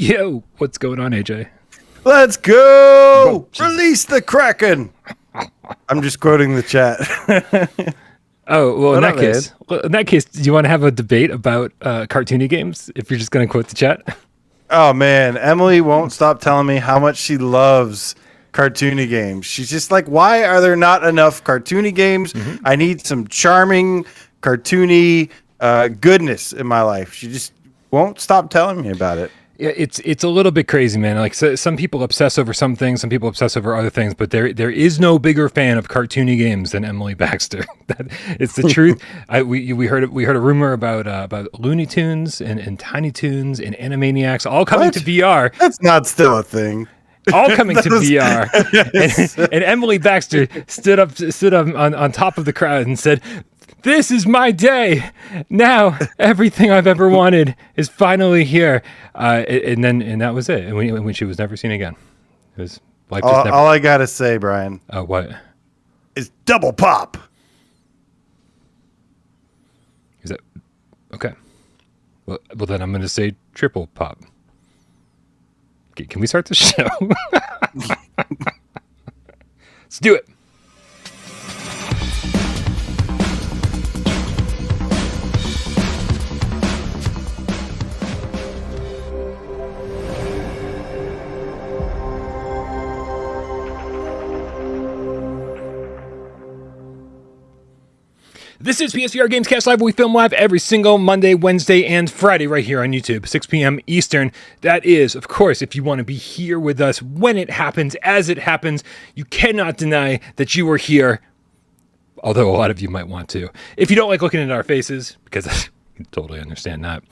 Yo, what's going on, AJ? Let's go! Release the Kraken! I'm just quoting the chat. Oh, well, in that case, do you want to have a debate about cartoony games if you're just going to quote the chat? Oh, man. Emily won't stop telling me how much she loves cartoony games. She's just like, why are there not enough cartoony games? Mm-hmm. I need some charming, cartoony goodness in my life. She just won't stop telling me about it. Yeah, it's a little bit crazy, man. Like some people obsess over some things, some people obsess over other things, but there is no bigger fan of cartoony games than Emily Baxter. It's the truth. We heard a rumor about Looney Tunes and Tiny Toons and Animaniacs all coming to VR. That's not still a thing. All coming to VR. Yes. And Emily Baxter stood up on top of the crowd and said, "This is my day. Now everything I've ever wanted is finally here." And that was it. And when she was never seen again. It was like all I gotta say, Brian. Oh, what? Is double pop. Is that okay? Well, then I'm gonna say triple pop. Okay, can we start the show? Let's do it. This is PSVR GamesCast Live. We film live every single Monday, Wednesday, and Friday right here on YouTube, 6 p.m. Eastern. That is, of course, if you want to be here with us when it happens, as it happens. You cannot deny that you are here, although a lot of you might want to. If you don't like looking at our faces, because I totally understand that,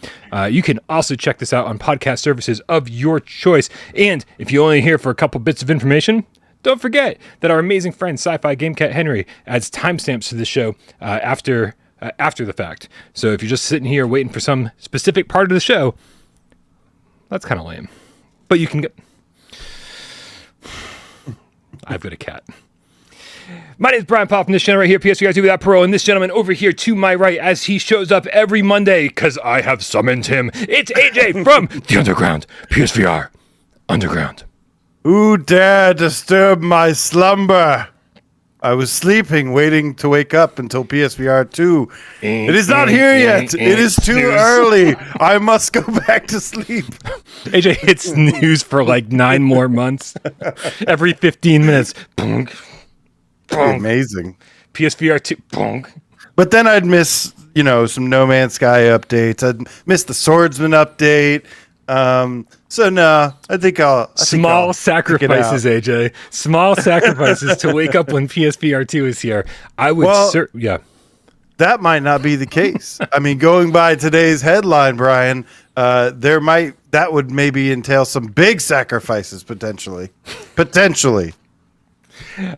you can also check this out on podcast services of your choice. And if you're only here for a couple bits of information, don't forget that our amazing friend Sci-Fi Gamecat Henry adds timestamps to the show after the fact. So if you're just sitting here waiting for some specific part of the show, that's kind of lame. But you can get... I've got a cat. My name is Brian Pop from this channel right here, PSVR2 without Parole, and this gentleman over here to my right as he shows up every Monday because I have summoned him. It's AJ from the Underground, PSVR Underground. Who dare disturb my slumber? I was sleeping, waiting to wake up until PSVR 2. It is not here yet. It is too early. I must go back to sleep. AJ hits snooze for like 9 more months. Every 15 minutes. Bonk. Bonk. Amazing. PSVR 2. Bonk. But then I'd miss, some No Man's Sky updates. I'd miss the Swordsman update. So no, I think I'll small sacrifices, AJ. Small sacrifices to wake up when PSVR 2 is here. I would That might not be the case. I mean, going by today's headline, Brian, that would maybe entail some big sacrifices potentially.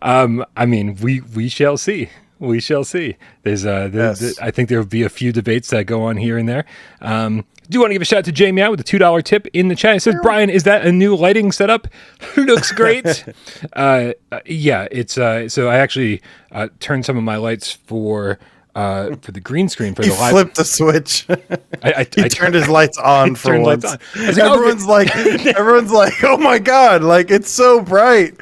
I mean, we shall see. We shall see. There's I think there will be a few debates that go on here and there. Do want to give a shout out to Jamie out with a $2 tip in the chat. It says, "Brian, is that a new lighting setup? Looks great." Yeah, it's so I actually turned some of my lights for the green screen for the live. He flipped the switch. I turned his lights on for once. On. Everyone's like, "Oh my god, like it's so bright."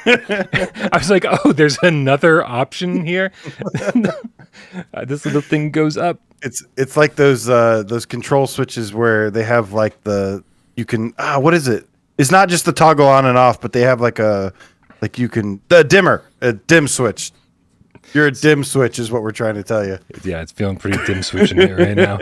I was like, "Oh, there's another option here." This little thing goes up. It's like those control switches where they have like what is it? It's not just the toggle on and off, but they have the dimmer, a dim switch. You're a dim switch is what we're trying to tell you. Yeah, it's feeling pretty dim switching here right now.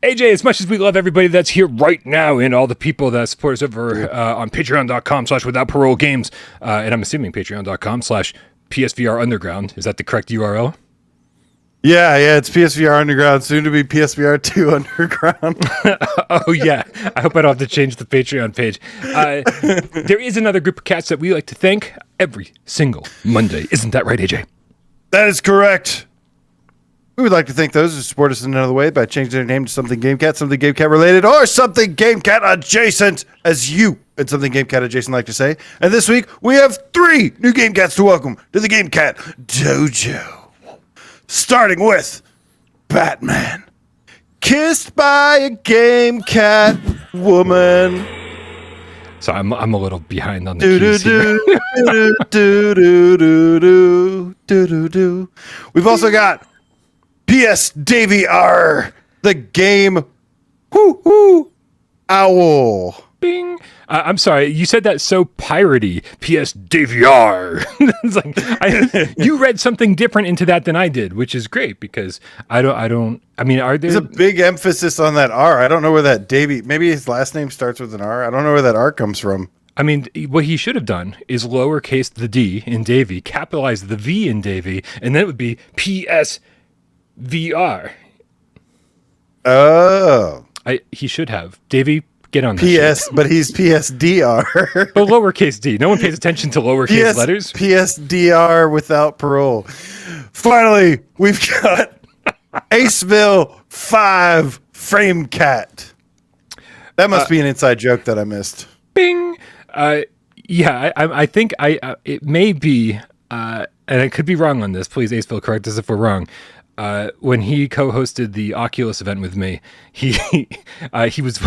AJ, as much as we love everybody that's here right now and all the people that support us over on patreon.com/withoutparolegames, and I'm assuming patreon.com/PSVR Underground. Is that the correct URL? Yeah, it's PSVR Underground, soon to be PSVR 2 Underground. Oh, yeah. I hope I don't have to change the Patreon page. There is another group of cats that we like to thank every single Monday. Isn't that right, AJ? That is correct. We would like to thank those who support us in another way by changing their name to something Gamecat, something Gamecat related, or something Gamecat adjacent, as you and something Gamecat adjacent like to say. And this week, we have 3 new Gamecats to welcome to the Gamecat Dojo. Starting with Batman. Kissed by a game cat woman. So I'm a little behind on the Do do keys here. do do do do do do do do. We've also got PSVR, the game. Whoo whoo, owl. Bing. I'm sorry, you said that so piratey. PSVR. It's like you read something different into that than I did, which is great because I don't. I mean, are there? There's a big emphasis on that R. I don't know where that Davy. Maybe his last name starts with an R. I don't know where that R comes from. I mean, what he should have done is lowercase the D in Davy, capitalize the V in Davy, and then it would be PSVR. Oh. He should have. Davy, get on that PS, shit. but he's PSDR. But lowercase d. No one pays attention to lowercase letters. PSDR without parole. Finally, we've got Aceville 5 Frame Cat. That must be an inside joke that I missed. Bing. Yeah, I think it may be, and I could be wrong on this. Please, Aceville, correct us if we're wrong. When he co-hosted the Oculus event with me, he was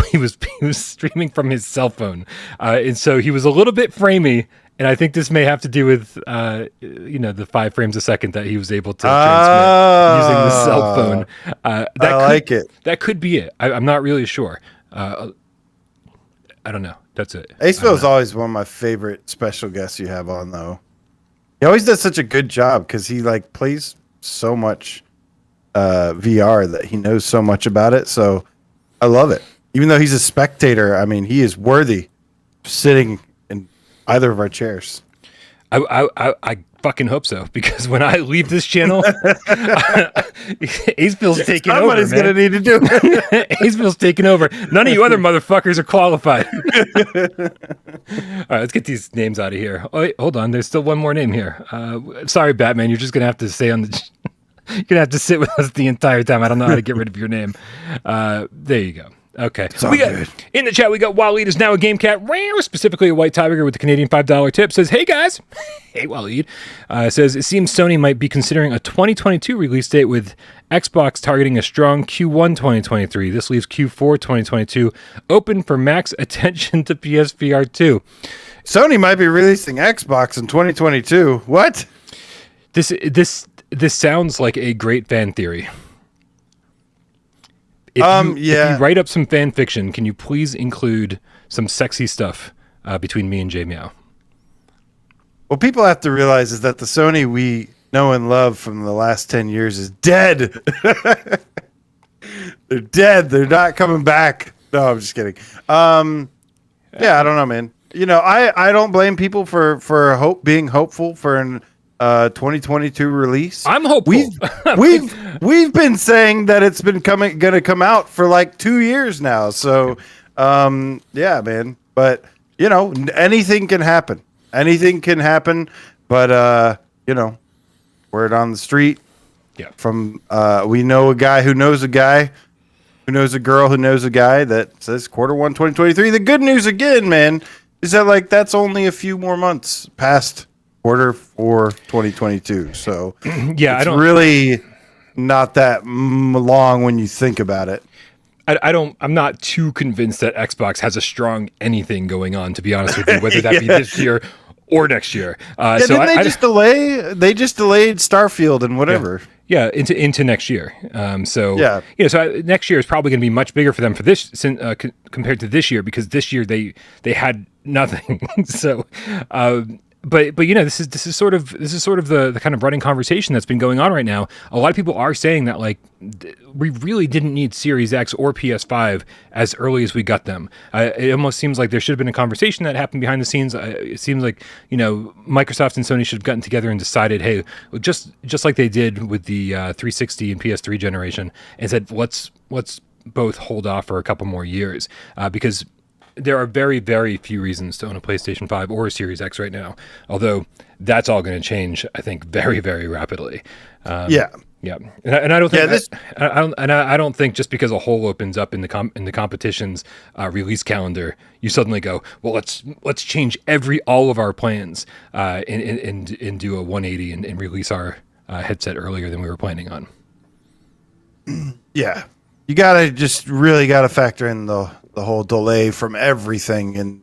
streaming from his cell phone, and so he was a little bit framey. And I think this may have to do with the 5 frames a second that he was able to transmit using the cell phone. That could be it. I'm not really sure. I don't know. That's it. Aceville is always one of my favorite special guests you have on, though. He always does such a good job because he plays so much VR that he knows so much about it. So I love it. Even though he's a spectator, I mean, he is worthy of sitting in either of our chairs. I fucking hope so, because when I leave this channel, Aceville's taking over. Somebody's going to need to do it. Aceville's taking over. None of you other motherfuckers are qualified. All right, let's get these names out of here. Oh, wait, hold on. There's still one more name here. Sorry, Batman. You're just going to have to stay on the... You're going to have to sit with us the entire time. I don't know how to get rid of your name. There you go. Okay. Good. In the chat, we got Waleed is now a GameCat, specifically a white tiger with the Canadian $5 tip. Says, hey guys. Hey Waleed. Says, it seems Sony might be considering a 2022 release date with Xbox targeting a strong Q1 2023. This leaves Q4 2022 open for max attention to PSVR 2. Sony might be releasing Xbox in 2022. What? This sounds like a great fan theory. If you write up some fan fiction, can you please include some sexy stuff between me and J Meow? What people have to realize is that the Sony we know and love from the last 10 years is dead. They're dead. They're not coming back. No, I'm just kidding. Yeah, I don't know, man. I don't blame people for being hopeful for an 2022 release. I'm hopeful. We've been saying that it's been going to come out for like 2 years now. So, yeah, man. But anything can happen. Anything can happen. But word on the street. Yeah. From we know a guy who knows a guy who knows a girl who knows a guy that says Q1 2023. The good news again, man, is that that's only a few more months past Q4 2022. So yeah, it's really not that long when you think about it. I'm not too convinced that Xbox has a strong anything going on, to be honest with you, whether that be this year or next year. They just delayed Starfield and whatever. Yeah, into next year. So next year is probably going to be much bigger for them for this compared to this year, because this year they had nothing. So. But this is sort of the kind of running conversation that's been going on right now. A lot of people are saying that we really didn't need Series X or PS5 as early as we got them. It almost seems like there should have been a conversation that happened behind the scenes. It seems like Microsoft and Sony should have gotten together and decided, hey, just like they did with the 360 and PS3 generation, and said let's both hold off for a couple more years because. There are very, very few reasons to own a PlayStation 5 or a Series X right now, although that's all going to change, I think, very, very rapidly. Yeah, and I don't think I don't think just because a hole opens up in the competition's release calendar, you suddenly go, well, let's change all of our plans and do a 180 and release our headset earlier than we were planning on. Yeah, you gotta really factor in the whole delay from everything, and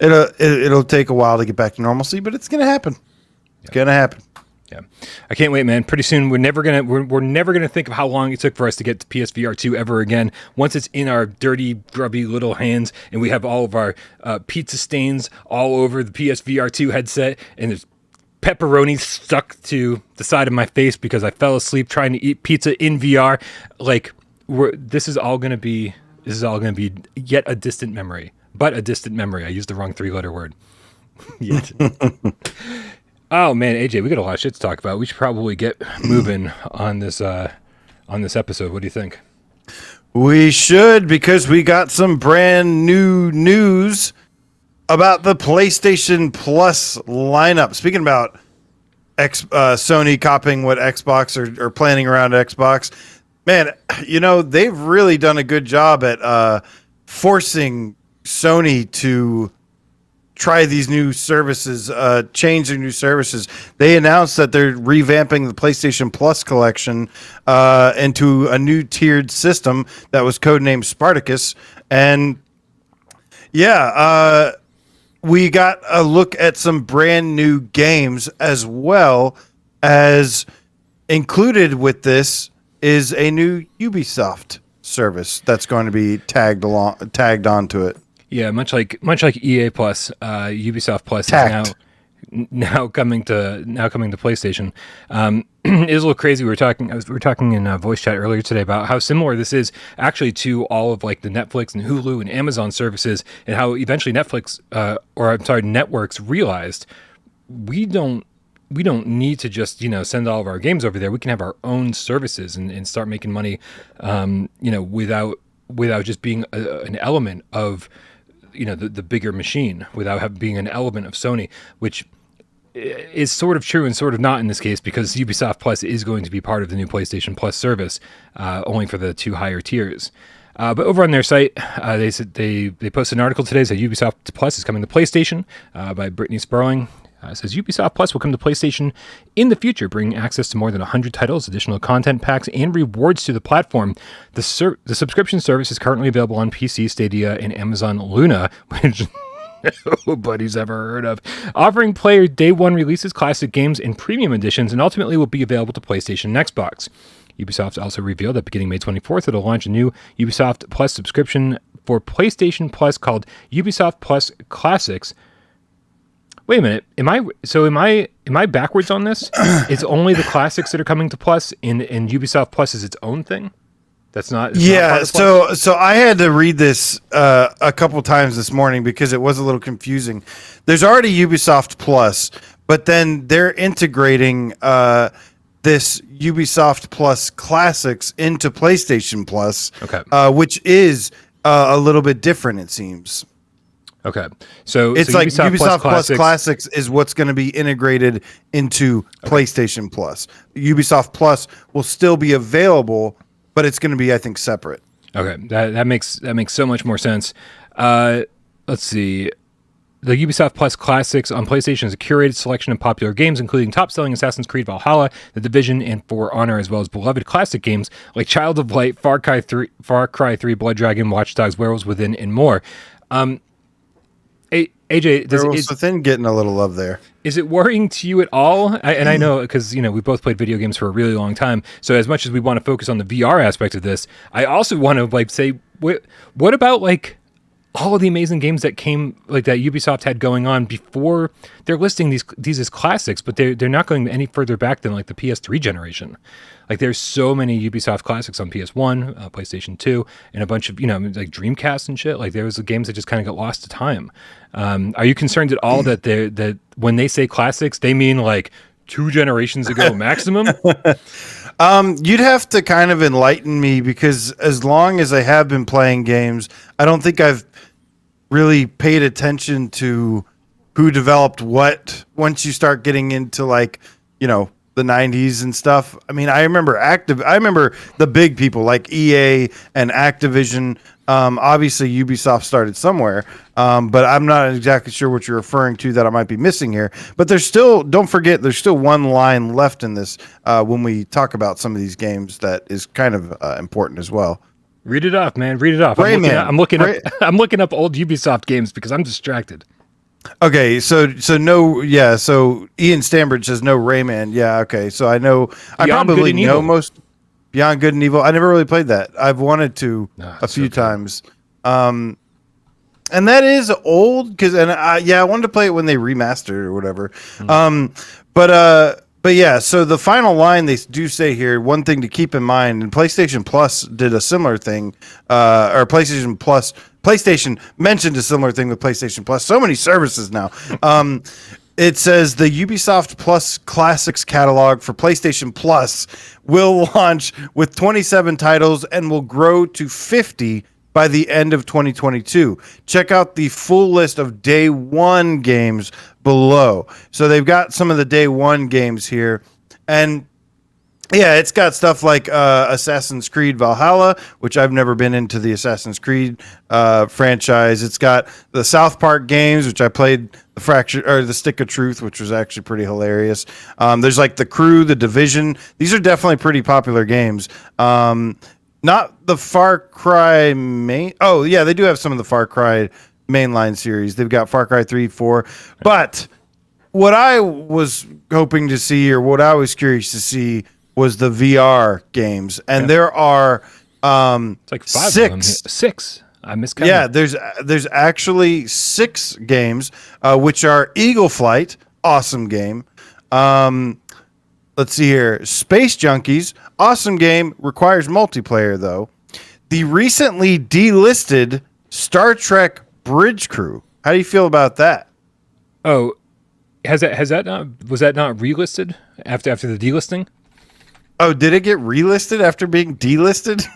It'll take a while to get back to normalcy, but it's gonna happen. It's gonna happen. Yeah, I can't wait, man. Pretty soon, we're never gonna think of how long it took for us to get to PSVR2 ever again. Once it's in our dirty, grubby little hands, and we have all of our pizza stains all over the PSVR2 headset, and there's pepperoni stuck to the side of my face because I fell asleep trying to eat pizza in VR. Like, this is all gonna be yet a distant memory, but a distant memory. I used the wrong 3-letter word. Yet. Oh man, AJ, we got a lot of shit to talk about. We should probably get moving on this episode. What do you think? We should, because we got some brand new news about the PlayStation Plus lineup. Speaking about Sony copying what Xbox or planning around Xbox, man, they've really done a good job at forcing Sony to try these new services, change their new services. They announced that they're revamping the PlayStation Plus collection into a new tiered system that was codenamed Spartacus. And we got a look at some brand new games, as well as included with this is a new Ubisoft service that's going to be tagged onto it. Yeah, much like EA Plus, Ubisoft Plus is now coming to PlayStation. It is a little crazy. We were talking in voice chat earlier today about how similar this is actually to all of like the Netflix and Hulu and Amazon services, and how eventually networks realized we don't need to just send all of our games over there. We can have our own services and start making money, without just being an element of the bigger machine, without being an element of Sony, which is sort of true and sort of not in this case, because Ubisoft Plus is going to be part of the new PlayStation Plus service, only for the 2 higher tiers. But over on their site, they said they posted an article today that Ubisoft Plus is coming to PlayStation, by Brittany Sperling. It says Ubisoft Plus will come to PlayStation in the future, bringing access to more than 100 titles, additional content packs, and rewards to the platform. The subscription service is currently available on PC, Stadia, and Amazon Luna, which nobody's ever heard of, offering player day one releases, classic games, and premium editions, and ultimately will be available to PlayStation and Xbox. Ubisoft also revealed that beginning May 24th, it'll launch a new Ubisoft Plus subscription for PlayStation Plus called Ubisoft Plus Classics. Wait a minute. Am I backwards on this? It's only the classics that are coming to Plus, and Ubisoft Plus is its own thing? That's not. Yeah. So I had to read this a couple times this morning because it was a little confusing. There's already Ubisoft Plus, but then they're integrating this Ubisoft Plus Classics into PlayStation Plus, which is a little bit different, it seems. Okay, so it's so like Ubisoft Plus Classics is what's going to be integrated into PlayStation Plus. Ubisoft Plus will still be available, but it's going to be, I think, separate. Okay, that makes so much more sense. Let's see. The Ubisoft Plus Classics on PlayStation is a curated selection of popular games, including top-selling Assassin's Creed Valhalla, The Division, and For Honor, as well as beloved classic games like Child of Light, Far Cry 3, Blood Dragon, Watch Dogs, Werewolves Within, and more. AJ, Werewolves Within getting a little love there. Is it worrying to you at all? I know, because we both played video games for a really long time. So as much as we want to focus on the VR aspect of this, I also want to say, what about all of the amazing games that came that Ubisoft had going on before? They're listing these as classics, but they're not going any further back than the PS3 generation. There's so many Ubisoft classics on PS1, PlayStation 2, and a bunch of Dreamcast and shit. There was games that just kind of got lost to time. Are you concerned at all that when they say classics, they mean 2 generations ago maximum? You'd have to kind of enlighten me, because as long as I have been playing games, I don't think I've really paid attention to who developed what. Once you start getting into the 90s and stuff. I mean, I remember the big people like EA and Activision. Obviously Ubisoft started somewhere, but I'm not exactly sure what you're referring to that I might be missing here. But don't forget, there's still one line left in this when we talk about some of these games that is kind of important as well. Read it off, man. Read it off. I'm looking up old Ubisoft games because I'm distracted. Okay, so no, yeah. So Ian Stambridge says no Rayman. Yeah, okay. So I know I Beyond Good probably and know Evil. most Beyond Good and Evil. I never really played that. I've wanted to Ah, a so few good. times. And that is old because I wanted to play it when they remastered or whatever. Mm. But yeah, so the final line they do say here, one thing to keep in mind, and PlayStation Plus did a similar thing, or PlayStation mentioned a similar thing with PlayStation Plus. So many services now. It says the Ubisoft Plus Classics catalog for PlayStation Plus will launch with 27 titles and will grow to 50 by the end of 2022. Check out the full list of day one games below. So they've got some of the day one games here. And yeah, it's got stuff like Assassin's Creed Valhalla, which I've never been into the Assassin's Creed franchise. It's got the South Park games, which I played the Fracture or the Stick of Truth, which was actually pretty hilarious. There's like the Crew, the Division. These are definitely pretty popular games. Not the Far Cry main. Oh yeah, they do have some of the Far Cry mainline series. They've got Far Cry 3, 4, but what I was hoping to see, or what I was curious to see, was the VR games, and there are It's like 5 of them. 6. 6. I miscounted. Yeah, there's actually 6 games, which are Eagle Flight, awesome game. Let's see here, Space Junkies, awesome game, requires multiplayer though. The recently delisted Star Trek Bridge Crew. How do you feel about that? Oh, has that not, was that not relisted after the delisting? Oh, did it get relisted after being delisted?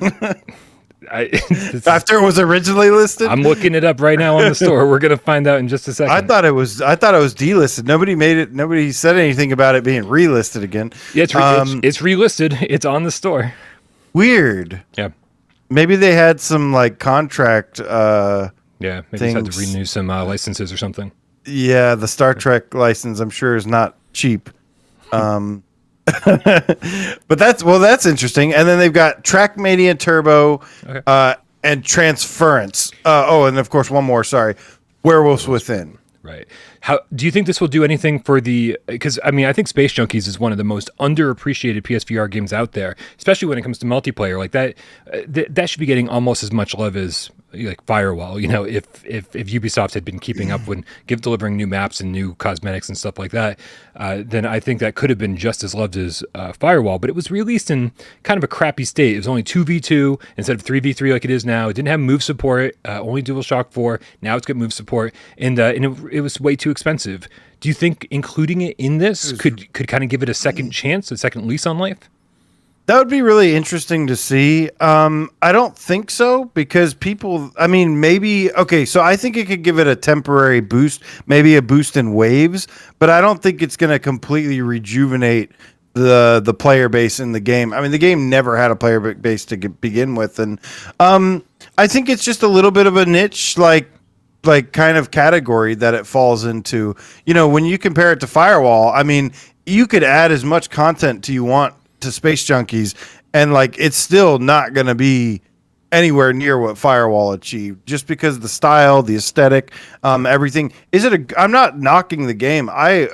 This After it was originally listed? I'm looking it up right now on the store. We're gonna find out in just a second. I thought it was delisted. Nobody said anything about it being relisted again. Yeah, it's relisted. It's on the store. Weird. Yeah, Maybe they had some like contract yeah. Maybe just had to Things- renew some licenses or something. yeah, the Star Trek license I'm sure is not cheap. But that's interesting. And then they've got Trackmania Turbo Okay. and Transference. And of course one more, sorry. Werewolves Within. Right. How do you think this will do anything for the? Because I mean, I think Space Junkies is one of the most underappreciated PSVR games out there, especially when it comes to multiplayer. Like that, that should be getting almost as much love as like Firewall. You know, if Ubisoft had been keeping up when delivering new maps and new cosmetics and stuff like that, then I think that could have been just as loved as Firewall. But it was released in kind of a crappy state. It was only 2v2 instead of 3v3 like it is now. It didn't have move support, only DualShock 4. Now it's got move support, and it was way too expensive. Do you think including it in this could kind of give it a second chance, a second lease on life? That would be really interesting to see. I don't think so because maybe so I think it could give it a temporary boost, maybe a boost in waves, but I don't think it's going to completely rejuvenate the player base in the game. I mean, the game never had a player base to begin with, and I think it's just a little bit of a niche, like kind of category that it falls into. You know, when you compare it to Firewall, I mean, you could add as much content to you want to Space Junkies, and like it's still not going to be anywhere near what Firewall achieved, just because the style, the aesthetic, everything. I'm not knocking the game.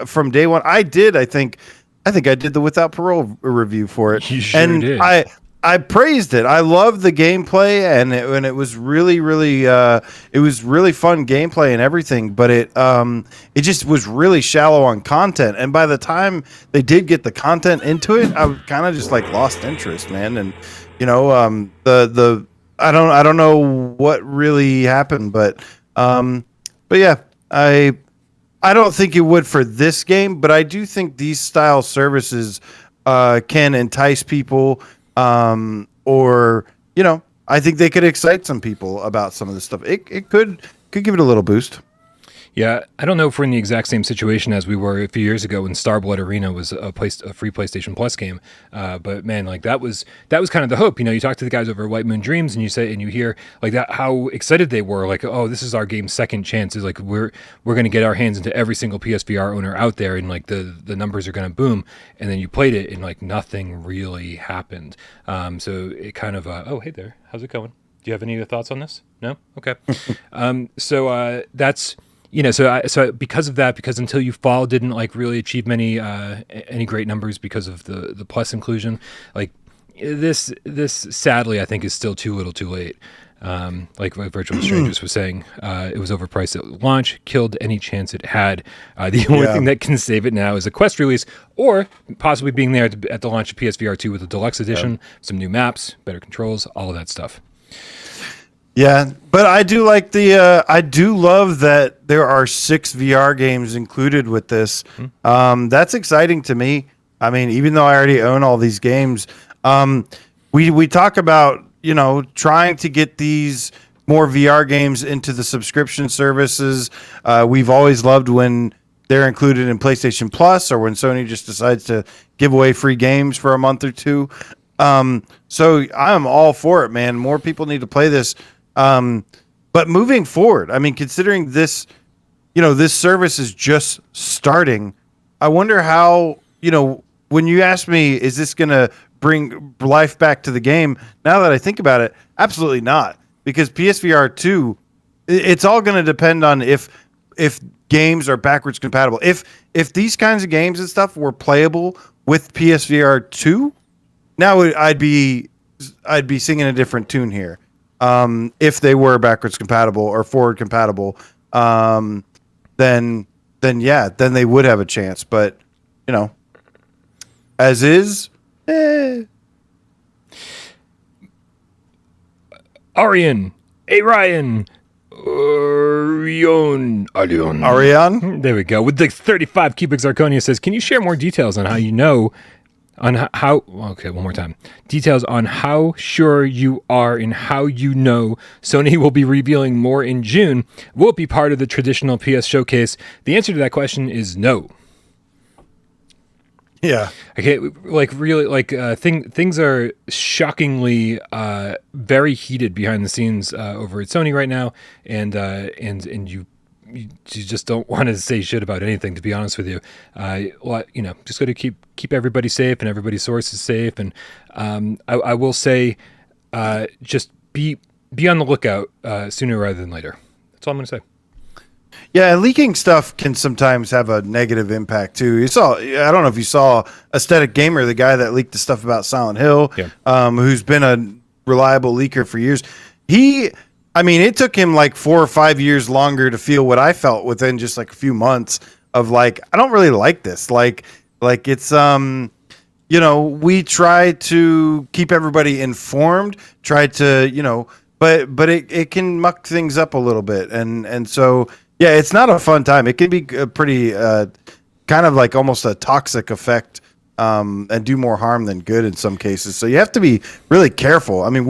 From day one, I think I did the Without Parole review for it. You sure and did. I praised it. I loved the gameplay, and it was really, really, it was really fun gameplay and everything. But it just was really shallow on content. And by the time they did get the content into it, I kind of just like lost interest, man. And you know, I don't know what really happened, but yeah, I don't think it would for this game, but I do think these style services can entice people. Or, you know, I think they could excite some people about some of this stuff. It could give it a little boost. Yeah, I don't know if we're in the exact same situation as we were a few years ago when Starblood Arena was a free PlayStation Plus game. But man, like that was kind of the hope. You know, you talk to the guys over at White Moon Dreams, and you hear like that how excited they were. Like, oh, this is our game's second chance. It's like we're going to get our hands into every single PSVR owner out there, and like the numbers are going to boom. And then you played it, and like nothing really happened. So it kind of oh, hey there, how's it going? Do you have any thoughts on this? No, okay. So that's. so because of that, because Until You Fall didn't like really achieve any great numbers because of the plus inclusion, like this sadly I think is still too little too late. Like Virtual Strangers was saying, it was overpriced at launch, killed any chance it had. The only thing that can save it now is a Quest release, or possibly being there at the launch of PSVR2 with a deluxe edition, some new maps, better controls, all of that stuff. Yeah, but I do like I do love that there are 6 VR games included with this. That's exciting to me. I mean, even though I already own all these games, we talk about, trying to get these more VR games into the subscription services. We've always loved when they're included in PlayStation Plus, or when Sony just decides to give away free games for a month or two. So I'm all for it, man. More people need to play this. But moving forward, I mean, considering this, this service is just starting, I wonder how, when you ask me, is this going to bring life back to the game? Now that I think about it, absolutely not. Because PSVR 2, it's all going to depend on if games are backwards compatible. If these kinds of games and stuff were playable with PSVR 2, now I'd be singing a different tune here. If they were backwards compatible or forward compatible, then they would have a chance. But as is, Arian, Arion. There we go. With the 35 cubic Zarconia says, can you share more details on how okay, one more time. Details on how sure you are and how Sony will be revealing more in June. Will it be part of the traditional PS showcase? The answer to that question is no. Yeah. Okay, things are shockingly very heated behind the scenes over at Sony right now, and you just don't want to say shit about anything, to be honest with you. Just got to keep everybody safe and everybody's sources safe. And I will say, just be on the lookout sooner rather than later. That's all I'm going to say. Yeah, leaking stuff can sometimes have a negative impact too. I don't know if you saw Aesthetic Gamer, the guy that leaked the stuff about Silent Hill, who's been a reliable leaker for years. It took him like 4 or 5 years longer to feel what I felt within just like a few months of like, I don't really like this. Like it's, we try to keep everybody informed, but it can muck things up a little bit. And so, yeah, it's not a fun time. It can be a pretty kind of like almost a toxic effect and do more harm than good in some cases. So you have to be really careful. I mean,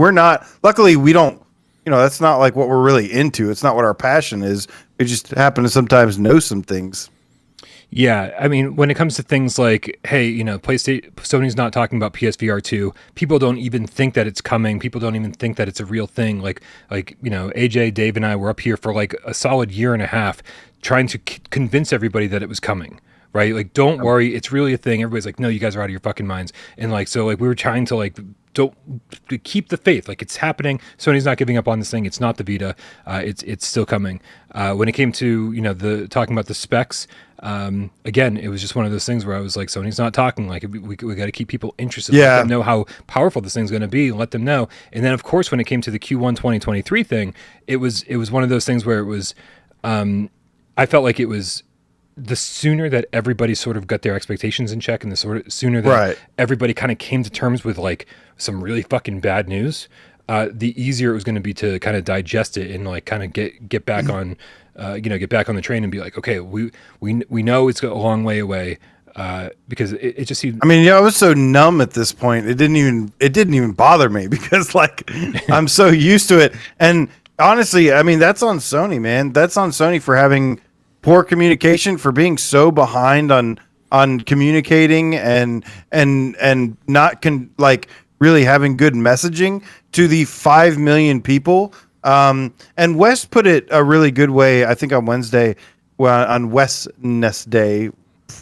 luckily we don't, that's not like what we're really into. It's not what our passion is. We just happen to sometimes know some things. Yeah, I mean, when it comes to things like, hey, Sony's not talking about PSVR 2. People don't even think that it's coming. People don't even think that it's a real thing. Like AJ, Dave, and I were up here for like a solid year and a half trying to convince everybody that it was coming. Right? Like, don't worry, it's really a thing. Everybody's like, no, you guys are out of your fucking minds. And we were trying to don't keep the faith. Like, it's happening. Sony's not giving up on this thing. It's not the Vita. It's still coming. When it came to the talking about the specs, again, it was just one of those things where I was like, Sony's not talking. Like, we got to keep people interested. Yeah. Let them know how powerful this thing's going to be. And let them know. And then, of course, when it came to the Q1 2023 thing, it was one of those things where it was. I felt like it was. The sooner that everybody sort of got their expectations in check, and the sooner that everybody kind of came to terms with like some really fucking bad news, the easier it was going to be to kind of digest it and like kind of get back on, get back on the train and be like, okay, we know it's a long way away, because it just seemed. I mean, I was so numb at this point. It didn't even bother me because like I'm so used to it. And honestly, I mean, that's on Sony, man. That's on Sony for having poor communication, for being so behind on communicating and not really having good messaging to the 5 million people. And Wes put it a really good way, I think on Wednesday, on Westness Day,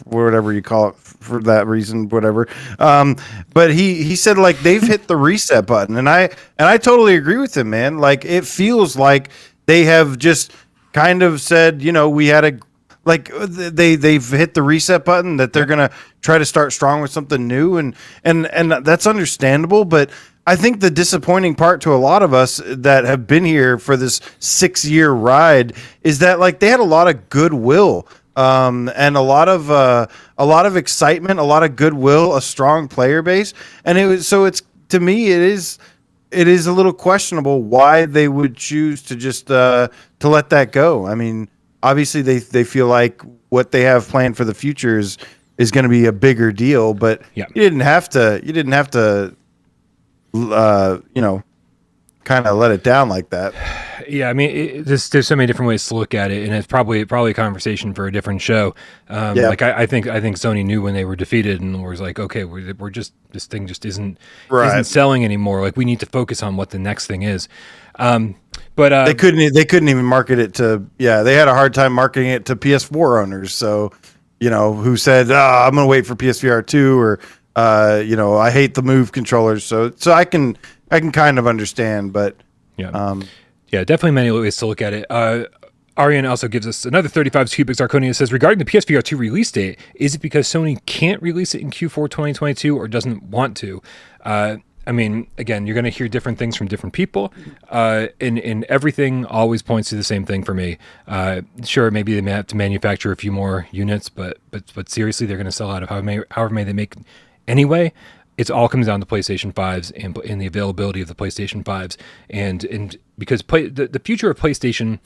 whatever you call it for that reason, whatever. But he said like they've hit the reset button, and I totally agree with him, man. Like, it feels like they have just kind of said, we had they've hit the reset button, that they're gonna try to start strong with something new, and that's understandable. But I think the disappointing part to a lot of us that have been here for this 6-year ride is that they had a lot of goodwill, and a lot of excitement, a lot of goodwill, a strong player base, and it's to me it is a little questionable why they would choose to just to let that go. I mean, obviously they feel like what they have planned for the future is going to be a bigger deal, but you didn't have to kind of let it down like that. Yeah, I mean, there's so many different ways to look at it, and it's probably a conversation for a different show. I think Sony knew when they were defeated and was like, okay, we're just, this thing just isn't selling anymore. Like, we need to focus on what the next thing is. But they couldn't even market it to. Yeah, they had a hard time marketing it to PS4 owners. So, who said, I'm going to wait for PSVR 2, or I hate the Move controllers. So I can kind of understand, but definitely many ways to look at it. Arian also gives us another 35 cubic zirconia. Says, regarding the PSVR 2 release date, is it because Sony can't release it in Q4 2022 or doesn't want to? I mean, again, you're going to hear different things from different people, and everything always points to the same thing for me. Sure, maybe they may have to manufacture a few more units, but seriously, they're going to sell out of however many they make anyway. It all comes down to PlayStation 5s and the availability of the PlayStation 5s, and because the future of PlayStation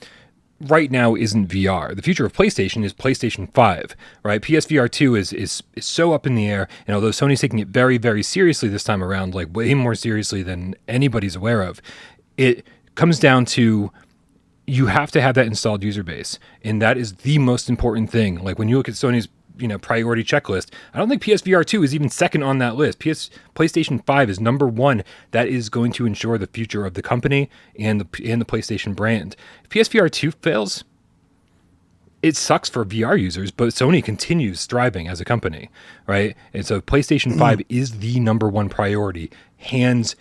right now isn't VR. The future of PlayStation is PlayStation 5, right? PSVR 2 is so up in the air, and although Sony's taking it very, very seriously this time around, like way more seriously than anybody's aware of, it comes down to you have to have that installed user base, and that is the most important thing. Like when you look at Sony's priority checklist, I don't think PSVR 2 is even second on that list. PlayStation 5 is number one. That is going to ensure the future of the company and the PlayStation brand. If PSVR 2 fails, it sucks for VR users, but Sony continues thriving as a company, right? And so PlayStation 5 is the number one priority, hands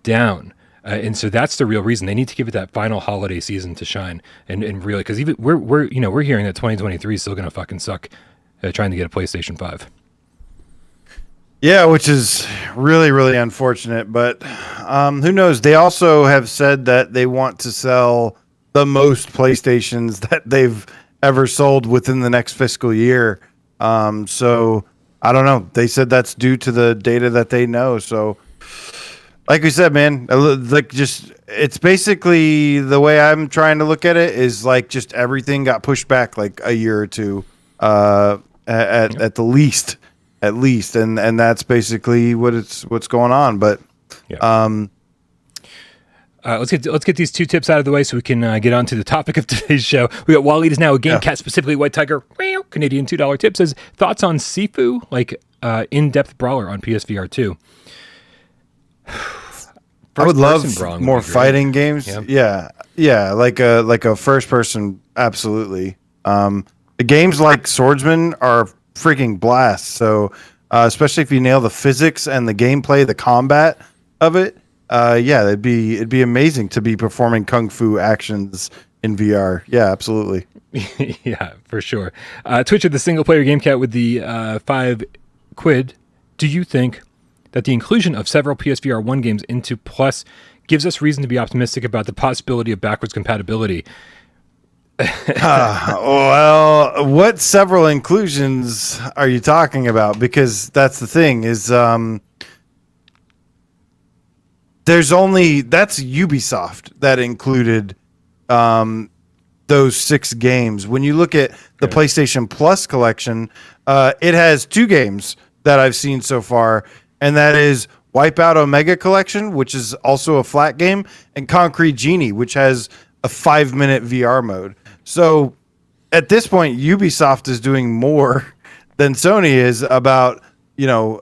down. And so that's the real reason they need to give it that final holiday season to shine, and really, because even we're hearing that 2023 is still going to fucking suck. Trying to get a PlayStation 5. Yeah, which is really, really unfortunate. But who knows? They also have said that they want to sell the most PlayStations that they've ever sold within the next fiscal year. So I don't know. They said that's due to the data that they know. So like we said, man, it's basically the way I'm trying to look at it is like just everything got pushed back like a year or two. At the least, and that's basically what's going on. But let's get these two tips out of the way so we can get on to the topic of today's show. We got Waleed is now a GameCat, specifically White Tiger, Canadian $2 tip, says thoughts on SIFU, like in-depth brawler on PSVR 2. I would love more fighting games. Yeah, like a first person, absolutely. The games like Swordsman are freaking blasts. So, especially if you nail the physics and the gameplay, the combat of it, it'd be amazing to be performing kung fu actions in VR. Yeah, absolutely. Yeah, for sure. Twitch of the single player GameCat with the £5. Do you think that the inclusion of several PSVR1 games into Plus gives us reason to be optimistic about the possibility of backwards compatibility? Well, what several inclusions are you talking about? Because that's the thing is, that's Ubisoft that included those 6 games. When you look at the PlayStation Plus collection, it has 2 games that I've seen so far, and that is Wipeout Omega Collection, which is also a flat game, and Concrete Genie, which has a 5-minute VR mode. So at this point, Ubisoft is doing more than Sony is about, so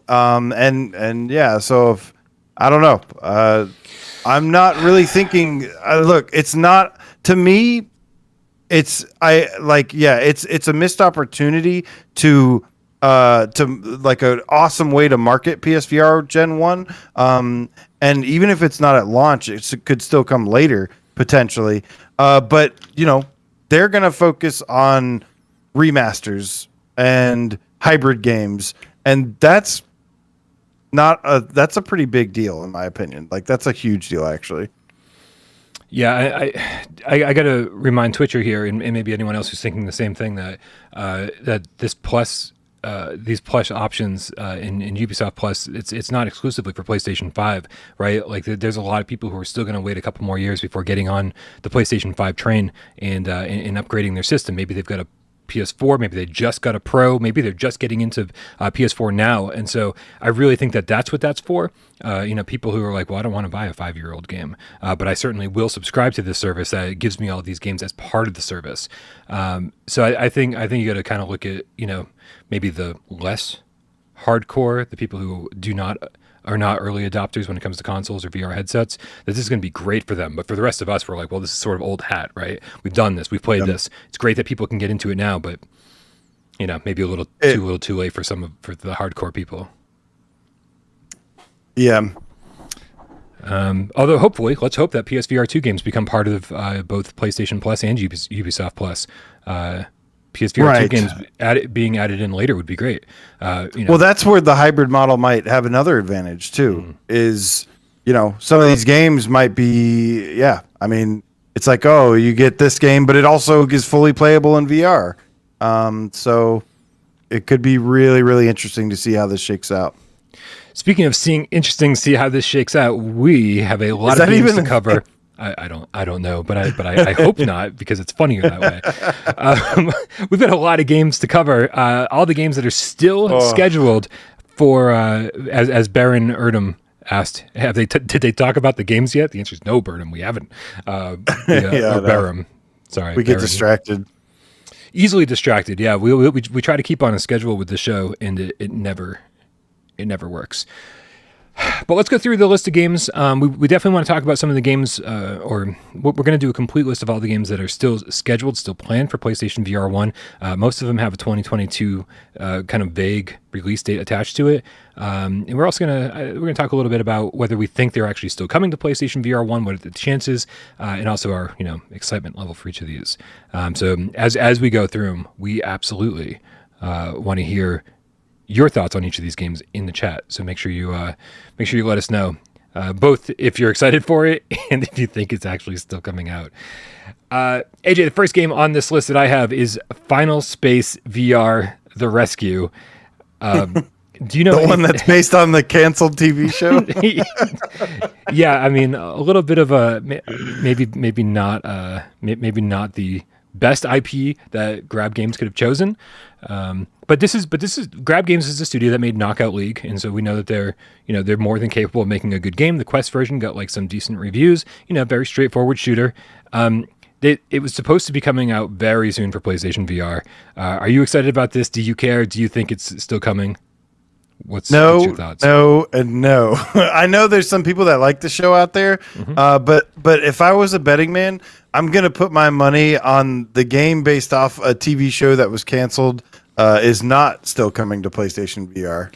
if, I don't know, I'm not really thinking, look, it's not, to me, it's a missed opportunity to like an awesome way to market PSVR Gen 1. And even if it's not at launch, it could still come later, potentially. But, they're going to focus on remasters and hybrid games, and that's a pretty big deal in my opinion. Like that's a huge deal actually. Yeah, I got to remind Twitcher here, and maybe anyone else who's thinking the same thing, that that this plus these plush options in Ubisoft Plus, it's not exclusively for PlayStation 5, right? Like there's a lot of people who are still going to wait a couple more years before getting on the PlayStation 5 train and upgrading their system. Maybe they've got a PS4, maybe they just got a Pro, maybe they're just getting into PS4 now, and so I really think that that's what that's for. People who are like, well, I don't want to buy a 5-year-old game, but I certainly will subscribe to this service that gives me all of these games as part of the service. So I think you got to kind of look at maybe the less hardcore, the people who are not early adopters when it comes to consoles or VR headsets, that this is going to be great for them. But for the rest of us, we're like, well, this is sort of old hat, right? We've done this. We've played this. It's great that people can get into it now, but, maybe a little too late for for the hardcore people. Yeah. Although hopefully, let's hope that PSVR2 games become part of both PlayStation Plus and Ubisoft Plus. PSVR2 games being added in later would be great. Well, that's where the hybrid model might have another advantage too. Is some of these games might be I mean, it's like, oh, you get this game, but it also is fully playable in VR. So it could be really, really interesting to see how this shakes out. Speaking of see how this shakes out, we have a lot of games to cover. I don't know, but I hope not, because it's funnier that way. We've got a lot of games to cover. All the games that are still scheduled for, as Baron Erdem asked, did they talk about the games yet? The answer is no, Burnham. We haven't. Barum. Sorry, we get distracted. Easily distracted. Yeah, we try to keep on a schedule with the show, and it never works. But let's go through the list of games. We definitely want to talk about some of the games, or we're going to do a complete list of all the games that are still scheduled, still planned for PlayStation VR1. Most of them have a 2022 kind of vague release date attached to it. And we're also we're gonna talk a little bit about whether we think they're actually still coming to PlayStation VR1, what are the chances, and also our excitement level for each of these. So as we go through them, we absolutely want to hear your thoughts on each of these games in the chat. So make sure you let us know, both if you're excited for it and if you think it's actually still coming out. AJ, the first game on this list that I have is Final Space VR: The Rescue. Do you know the one that's based on the canceled TV show? Yeah, I mean, a little bit of a maybe not the best IP that Grab Games could have chosen. But this is Grab Games is a studio that made Knockout League, and so we know that they're more than capable of making a good game. The Quest version got like some decent reviews. Very straightforward shooter. It was supposed to be coming out very soon for PlayStation VR. Are you excited about this? Do you care? Do you think it's still coming? What's your thoughts? No, and no. I know there's some people that like the show out there, but if I was a betting man, I'm gonna put my money on the game based off a TV show that was canceled. Is not still coming to PlayStation VR.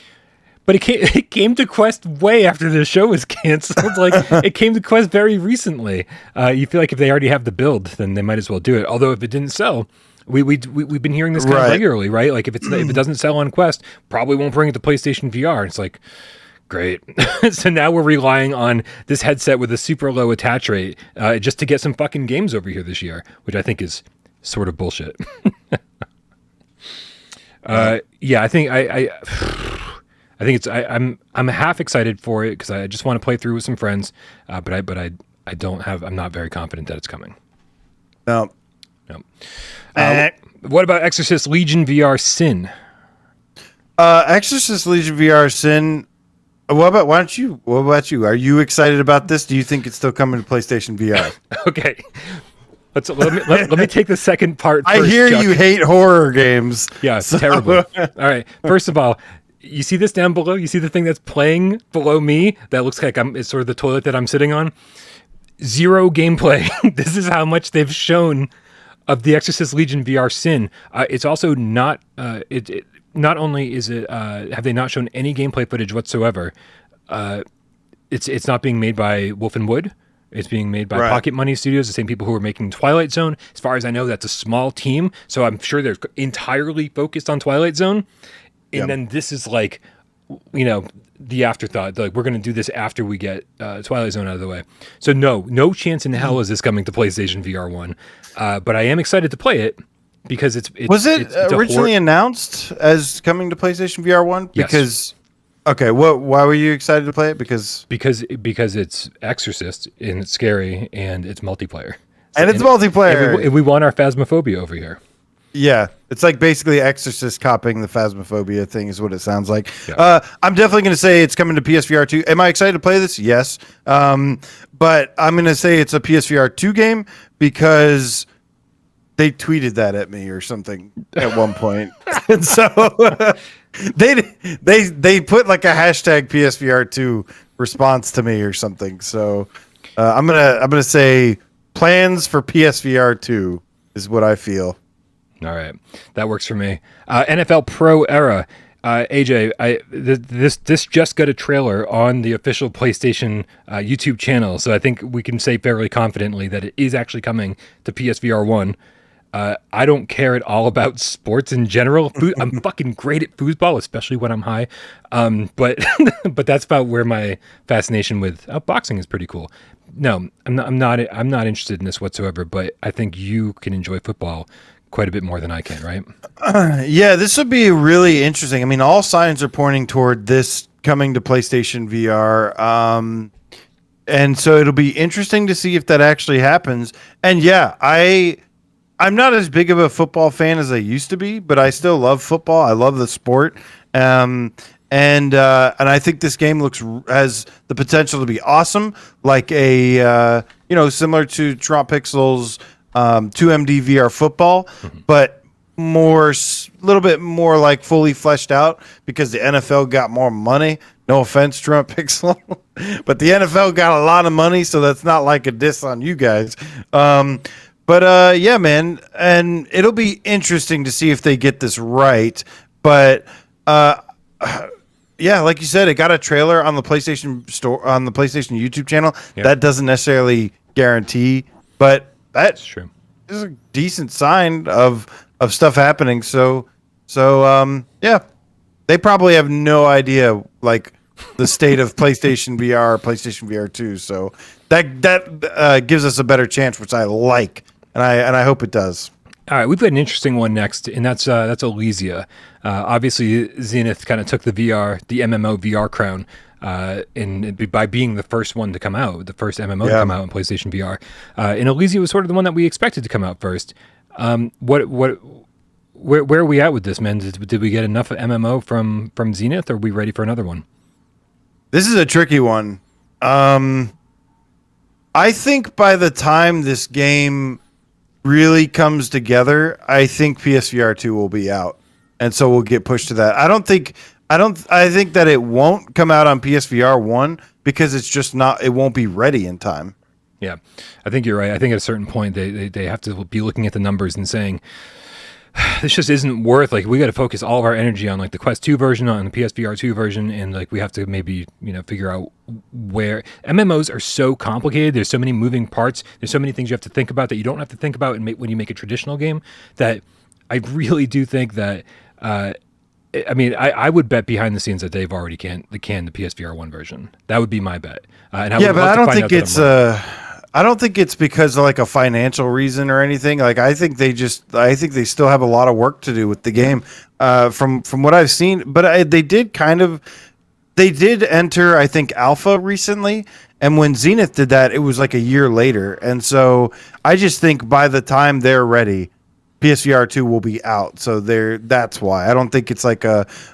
But it came to Quest way after the show was canceled. Like it came to Quest very recently. You feel like if they already have the build, then they might as well do it. Although if it didn't sell, we've been hearing this kind of regularly, right? Like if it doesn't sell on Quest, probably won't bring it to PlayStation VR. It's like, great. So now we're relying on this headset with a super low attach rate just to get some fucking games over here this year, which I think is sort of bullshit. Yeah, I think I'm half excited for it because I just want to play through with some friends, but I'm not very confident that it's coming. No. What about Exorcist Legion VR Sin? Exorcist Legion VR Sin. What about you? Are you excited about this? Do you think it's still coming to PlayStation VR? Okay. Let me take the second part first, I hear Chuck. You hate horror games. Yeah, it's terrible. All right. First of all, you see this down below? You see the thing that's playing below me? That looks like it's sort of the toilet that I'm sitting on. 0 gameplay. This is how much they've shown of the Exorcist Legion VR Sin. It's also not. Not only is it have they not shown any gameplay footage whatsoever. It's not being made by Wolf and Wood. It's being made by Right. Pocket Money Studios, the same people who are making Twilight Zone. As far as I know, that's a small team, so I'm sure they're entirely focused on Twilight Zone. And then this is like, the afterthought. Like, we're going to do this after we get Twilight Zone out of the way. So no chance in hell is this coming to PlayStation VR1. But I am excited to play it because it's originally announced as coming to PlayStation VR1? Yes. Because okay, why were you excited to play it? Because it's Exorcist and it's scary and it's multiplayer. And it's multiplayer. And we want our phasmophobia over here. Yeah, it's like basically Exorcist copying the Phasmophobia thing is what it sounds like. Yeah. I'm definitely going to say it's coming to PSVR 2. Am I excited to play this? Yes. But I'm going to say it's a PSVR 2 game because they tweeted that at me or something at one point. And so they put like a hashtag PSVR 2 response to me or something. So I'm going to say plans for PSVR 2 is what I feel. All right, that works for me. NFL Pro Era, AJ. This just got a trailer on the official PlayStation YouTube channel, so I think we can say fairly confidently that it is actually coming to PSVR1. I don't care at all about sports in general. I'm fucking great at foosball, especially when I'm high. But that's about where my fascination with boxing is pretty cool. No, I'm not interested in this whatsoever. But I think you can enjoy football quite a bit more than I can, right? Yeah, this would be really interesting. I mean, all signs are pointing toward this coming to PlayStation VR. And so it'll be interesting to see if that actually happens. And yeah, I'm not as big of a football fan as I used to be, but I still love football. I love the sport. And I think this game has the potential to be awesome, like a similar to Trump Pixel's 2MD VR football, but a little bit more like fully fleshed out because the NFL got more money. No offense, Trump Pixel, but the NFL got a lot of money, so that's not like a diss on you guys. But yeah, man, and it'll be interesting to see if they get this right. But yeah, like you said, it got a trailer on the PlayStation store on the PlayStation YouTube channel. Yep. That doesn't necessarily guarantee, but that's true. This is a decent sign of stuff happening. So yeah, they probably have no idea like the state of PlayStation VR, PlayStation VR 2. So that gives us a better chance, which I like, and I hope it does. All right, we've got an interesting one next, and that's Ilysia. Obviously, Zenith kind of took the MMO VR crown, and by being the first one to come out, the first MMO to come out in PlayStation VR. And Ilysia was sort of the one that we expected to come out first. Where are we at with this, man? Did we get enough MMO from Zenith, or are we ready for another one? This is a tricky one. I think by the time this game really comes together, I think PSVR 2 will be out, and so we'll get pushed to that. I think that it won't come out on PSVR 1 because it's just not. It won't be ready in time. Yeah, I think you're right. I think at a certain point they have to be looking at the numbers and saying this just isn't worth. Like, we got to focus all of our energy on like the Quest 2 version, on the PSVR 2 version, and like we have to maybe figure out where MMOs are so complicated. There's so many moving parts. There's so many things you have to think about that you don't have to think about when you make a traditional game. That I really do think that. I mean, I would bet behind the scenes that they've already canned the PSVR 1 version. That would be my bet. And I but I don't think it's I don't think it's because of like a financial reason or anything. Like, I think they still have a lot of work to do with the game, from what I've seen. But they did enter, I think, alpha recently, and when Zenith did that, it was like a year later. And so I just think by the time they're ready, PSVR 2 will be out. So that's why. I don't think it's like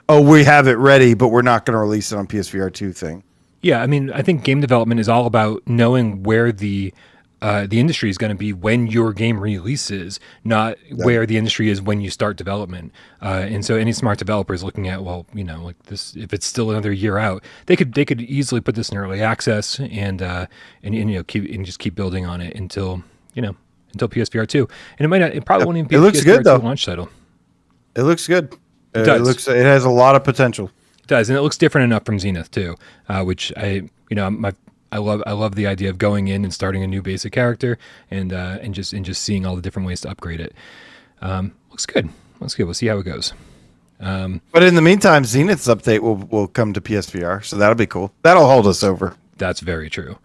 we have it ready, but we're not going to release it on PSVR 2 thing. Yeah, I mean, I think game development is all about knowing where the industry is going to be when your game releases, not where the industry is when you start development. And so any smart developer is looking at, well, like this, if it's still another year out, they could easily put this in early access and just keep building on it until PSVR 2. And it probably won't even be a PSVR 2 launch title. It looks good. It does. It has a lot of potential. It does, and it looks different enough from Zenith too, which I I love the idea of going in and starting a new basic character and just seeing all the different ways to upgrade it. Looks good. We'll see how it goes. But in the meantime, Zenith's update will come to PSVR, so that'll be cool. That'll hold us over. That's very true.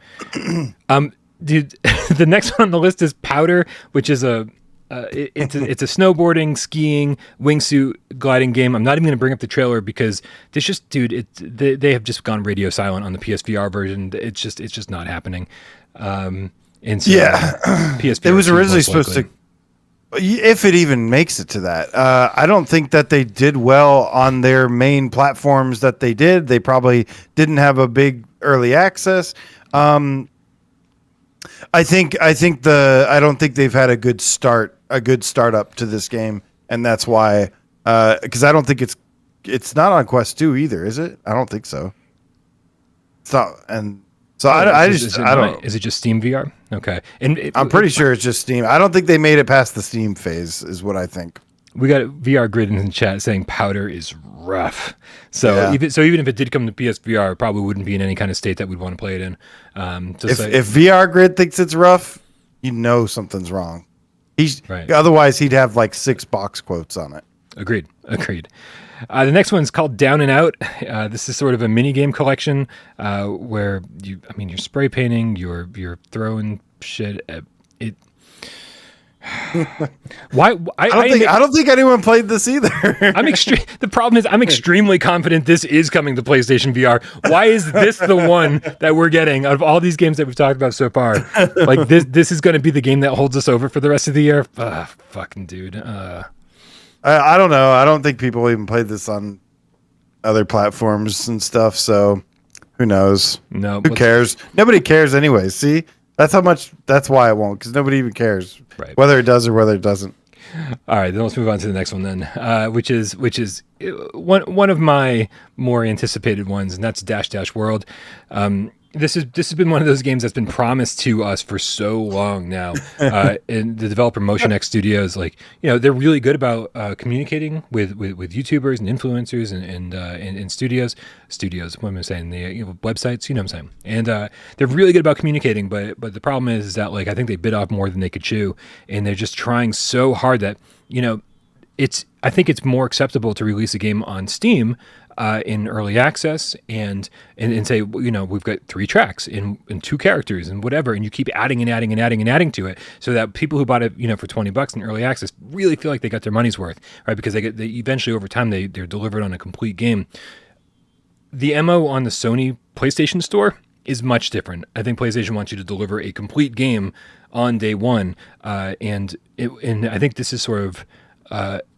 Dude, the next one on the list is Powder, which is it's a snowboarding, skiing, wingsuit gliding game. I'm not even going to bring up the trailer because they have just gone radio silent on the PSVR version. It's just not happening. And so PSVR it was originally supposed to, if it even makes it to that. I don't think that they did well on their main platforms that they did. They probably didn't have a big early access. I don't think they've had a good startup to this game, and that's why. Because I don't think it's not on Quest 2 either, is it? I don't think so. It's not, and so I don't. Is it just Steam VR? Okay, and I'm pretty sure it's just Steam. I don't think they made it past the Steam phase, is what I think. We got VR Grid in the chat saying Powder is rough. So even if it did come to PSVR, it probably wouldn't be in any kind of state that we'd want to play it in. If VR Grid thinks it's rough, you know something's wrong. Otherwise, he'd have like 6 box quotes on it. Agreed. The next one's called Down and Out. This is sort of a mini game collection where you're spray painting, you're throwing shit at it. Why? I don't think anyone played this either. The problem is I'm extremely confident this is coming to PlayStation VR. Why is this the one that we're getting out of all these games that we've talked about so far? Like this is going to be the game that holds us over for the rest of the year. Fucking dude. I don't know. I don't think people even played this on other platforms and stuff. So who knows? No. Who cares? Nobody cares anyway. See, that's why it won't, because nobody even cares. Right. Whether it does or whether it doesn't. All right, then let's move on to the next one then, which is one of my more anticipated ones, and that's Dash Dash World. This has been one of those games that's been promised to us for so long now. And the developer Motion X Studios, they're really good about communicating with YouTubers and influencers and studios. What am I saying? The websites, you know what I'm saying? And they're really good about communicating, but the problem is that I think they bit off more than they could chew, and they're just trying so hard that I think it's more acceptable to release a game on Steam in early access and say, we've got 3 tracks and 2 characters and whatever, and you keep adding and adding and adding and adding to it, so that people who bought it, for $20 in early access really feel like they got their money's worth, right? Because they eventually over time they're delivered on a complete game. The MO on the Sony PlayStation Store is much different. I think PlayStation wants you to deliver a complete game on day one, and I think this is sort of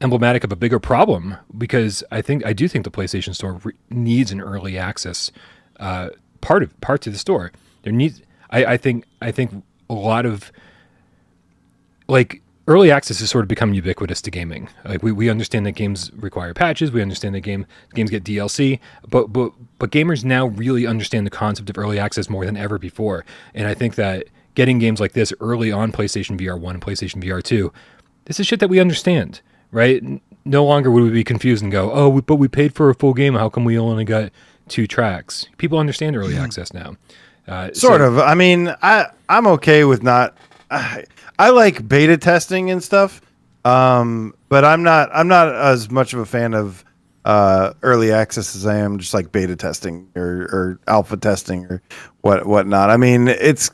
emblematic of a bigger problem, because I do think the PlayStation Store needs an early access part to the store. There needs, I think a lot of early access has sort of become ubiquitous to gaming. We understand that games require patches. We understand that games get DLC, but gamers now really understand the concept of early access more than ever before. And I think that getting games like this early on PlayStation VR1 and PlayStation VR2, this is shit that we understand, right? No longer would we be confused and go, but we paid for a full game. How come we only got 2 tracks? People understand early access now. Sort of. I mean, I'm okay with not. I like beta testing and stuff, but I'm not as much of a fan of early access as I am just like beta testing or alpha testing or whatnot. I mean, it's.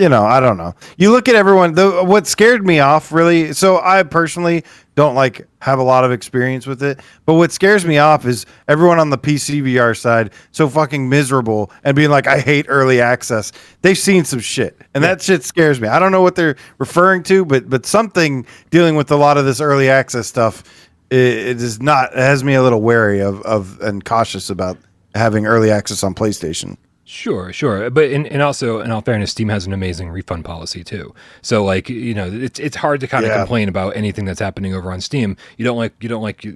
I don't know. You look at everyone, what scared me off really. So I personally don't have a lot of experience with it, but what scares me off is everyone on the PC VR side so fucking miserable and being like, I hate early access. They've seen some shit, and that shit scares me. I don't know what they're referring to, but something dealing with a lot of this early access stuff, it has me a little wary of and cautious about having early access on PlayStation. Sure. But and also, in all fairness, Steam has an amazing refund policy too. So it's hard to kind of complain about anything that's happening over on Steam. You don't like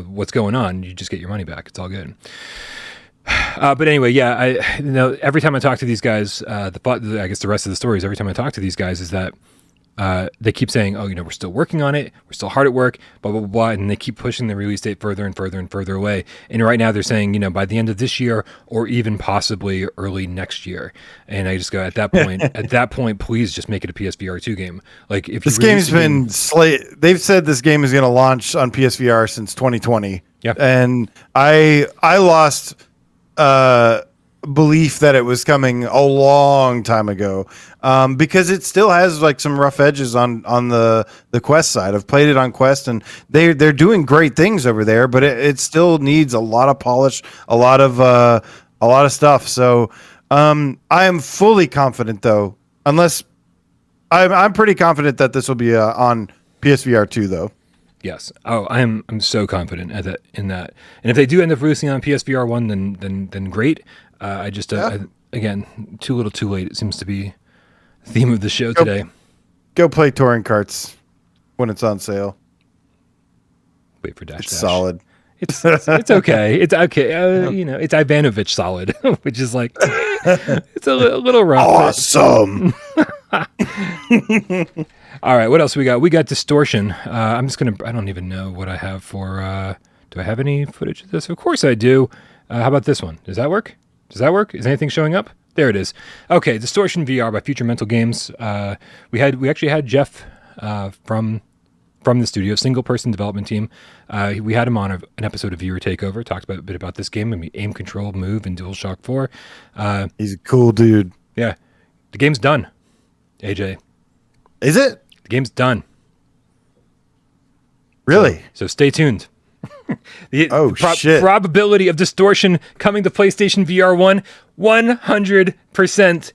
what's going on. You just get your money back. It's all good. But anyway, every time I talk to these guys, I guess the rest of the story is every time I talk to these guys is that they keep saying, oh, we're still working on it. We're still hard at work, blah, blah, blah, blah. And they keep pushing the release date further and further and further away. And right now they're saying, by the end of this year or even possibly early next year. And I just go, at that point, please just make it a PSVR 2 game. Like, if this game's been they've said this game is going to launch on PSVR since 2020. Yeah. And I lost belief that it was coming a long time ago, because it still has like some rough edges on the Quest side. I've played it on Quest, and they're doing great things over there, but it still needs a lot of polish, a lot of stuff. So I am fully confident, though, unless I'm pretty confident that this will be on PSVR 2, though. Yes. Oh, I'm so confident in that. And if they do end up releasing on PSVR1, then great. Again, too little, too late. It seems to be the theme of the show today. Go play touring carts when it's on sale. Wait for Dash. It's solid. It's okay. It's okay. It's Ivanovich solid, which is like it's a little rough. Awesome. All right, what else we got? We got Distortion. I don't even know what I have for. Do I have any footage of this? Of course I do. How about this one? Does that work? Is anything showing up? There it is. Okay, Distortion VR by Future Mental Games. We actually had Jeff from the studio, single person development team. We had him on an episode of Viewer Takeover. Talked a bit about this game. And aim, control, move, and DualShock 4. He's a cool dude. Yeah, the game's done. AJ, is it? The game's done. Really? So stay tuned. Shit. Probability of Distortion coming to PlayStation VR 1, 100%.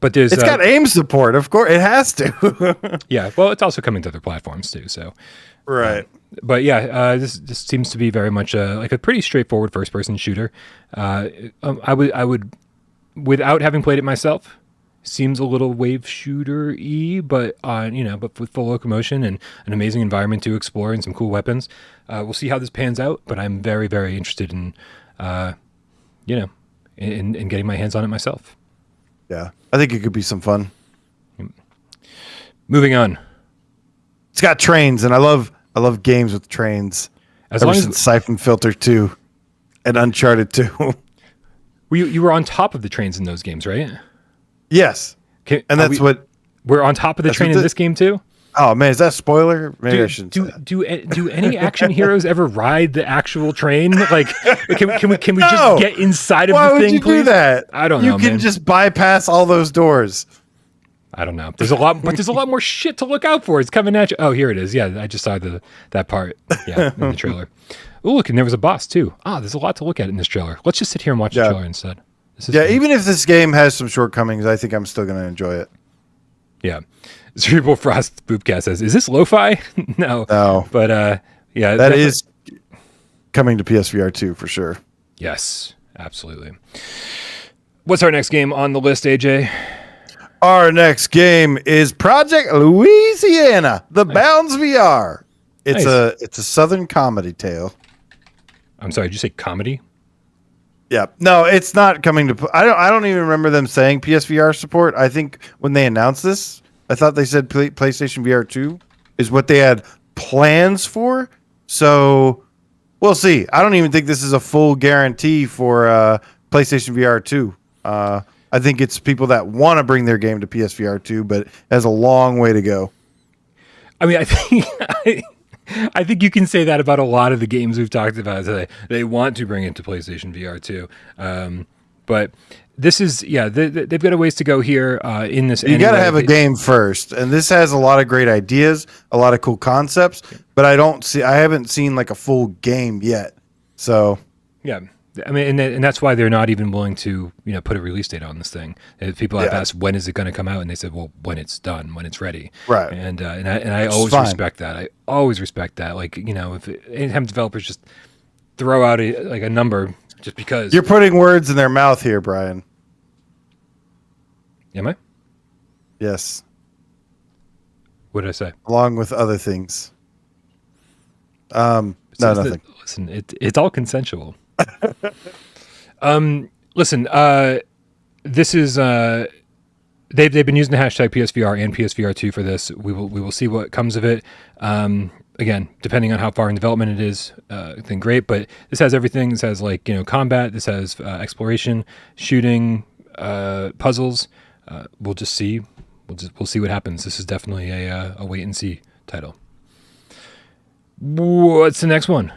But it's got aim support, of course. It has to. Yeah, well, it's also coming to other platforms too. So, right. But yeah, this seems to be very much like a pretty straightforward first-person shooter. I would, without having played it myself, seems a little wave shooter-y, but but with full locomotion and an amazing environment to explore and some cool weapons. We'll see how this pans out, but I'm very, very interested in getting my hands on it myself. Yeah, I think it could be some fun. Moving on. It's got trains, and I love games with trains. Ever since Siphon Filter 2 and Uncharted 2. You were on top of the trains in those games, right? Yes. We're on top of the train in this game too? Oh man, is that a spoiler? Maybe I shouldn't. Do any action heroes ever ride the actual train? Like, can we just get inside of the thing? Why would you do that? I don't know. You can just bypass all those doors. I don't know. There's a lot more shit to look out for. It's coming at you. Oh, here it is. Yeah, I just saw that part. Yeah, in the trailer. Oh, look, and there was a boss too. There's a lot to look at in this trailer. Let's just sit here and watch the trailer instead. Even if this game has some shortcomings, I think I'm still going to enjoy it. Yeah. Cerebral Frost Boopcast says, is this lo-fi? No. But yeah. That is coming to PSVR 2 for sure. Yes, absolutely. What's our next game on the list, AJ? Our next game is Project Louisiana, The Bounds VR. It's a Southern comedy tale. I'm sorry, did you say comedy? Yeah. No, it's not coming to... I don't even remember them saying PSVR support. I think when they announced this, I thought they said PlayStation VR 2 is what they had plans for. So we'll see. I don't even think this is a full guarantee for PlayStation VR 2. I think it's people that want to bring their game to PSVR 2, but it has a long way to go. I mean, I think you can say that about a lot of the games we've talked about today. They want to bring it to PlayStation VR 2. But this is, they've got a ways to go here in this. You got to have a game first. And this has a lot of great ideas, a lot of cool concepts, but I haven't seen like a full game yet. So, yeah. I mean, and that's why they're not even willing to, put a release date on this thing. People have asked, when is it going to come out? And they said, well, when it's done, when it's ready. Right. And I always respect that. I always respect that. Like, if anytime developers just throw out a number just because. You're putting words in their mouth here, Brian. Am I? Yes. What did I say? Along with other things. No, nothing. Listen, it's all consensual. Listen, this is they've been using the hashtag PSVR and PSVR2 for this. We will see what comes of it. Again, depending on how far in development it is, then great. But this has everything. This has like combat. This has exploration, shooting, puzzles. We'll just see. We'll see what happens. This is definitely a wait and see title. What's the next one?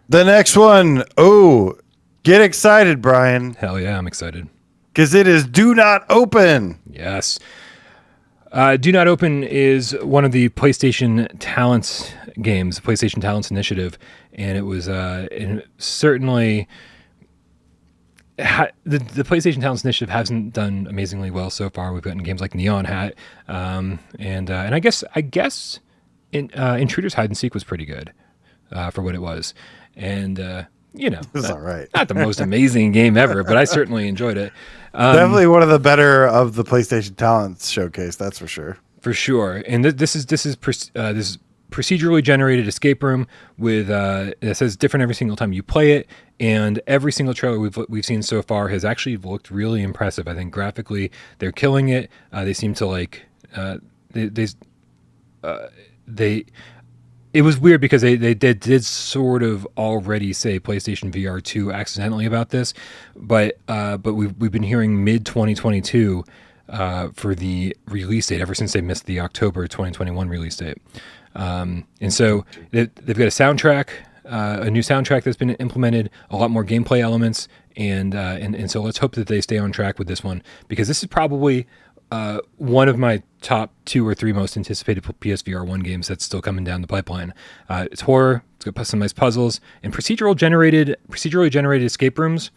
The next one. Oh, get excited, Brian. Hell yeah, I'm excited. Because it is Do Not Open. Yes. Do Not Open is one of the PlayStation Talents games, the PlayStation Talents Initiative, and it was certainly the PlayStation Talents Initiative hasn't done amazingly well so far. We've gotten games like Neon Hat, and I guess Intruder's Hide and Seek was pretty good for what it was, and it was all right. Not the most amazing game ever, but I certainly enjoyed it. Definitely one of the better of the PlayStation Talents showcase, that's for sure. For sure, and this is procedurally generated escape room with it says different every single time you play it, and every single trailer we've seen so far has actually looked really impressive. I think graphically they're killing it. They seem to like It was weird because they did sort of already say PlayStation VR 2 accidentally about this, but we've been hearing mid 2022 for the release date ever since they missed the October 2021 release date. And so they've got a soundtrack, a new soundtrack that's been implemented, a lot more gameplay elements, and so let's hope that they stay on track with this one, because this is probably one of my top 2 or 3 most anticipated PSVR1 games that's still coming down the pipeline. It's horror, it's got some nice puzzles, and procedurally generated escape rooms.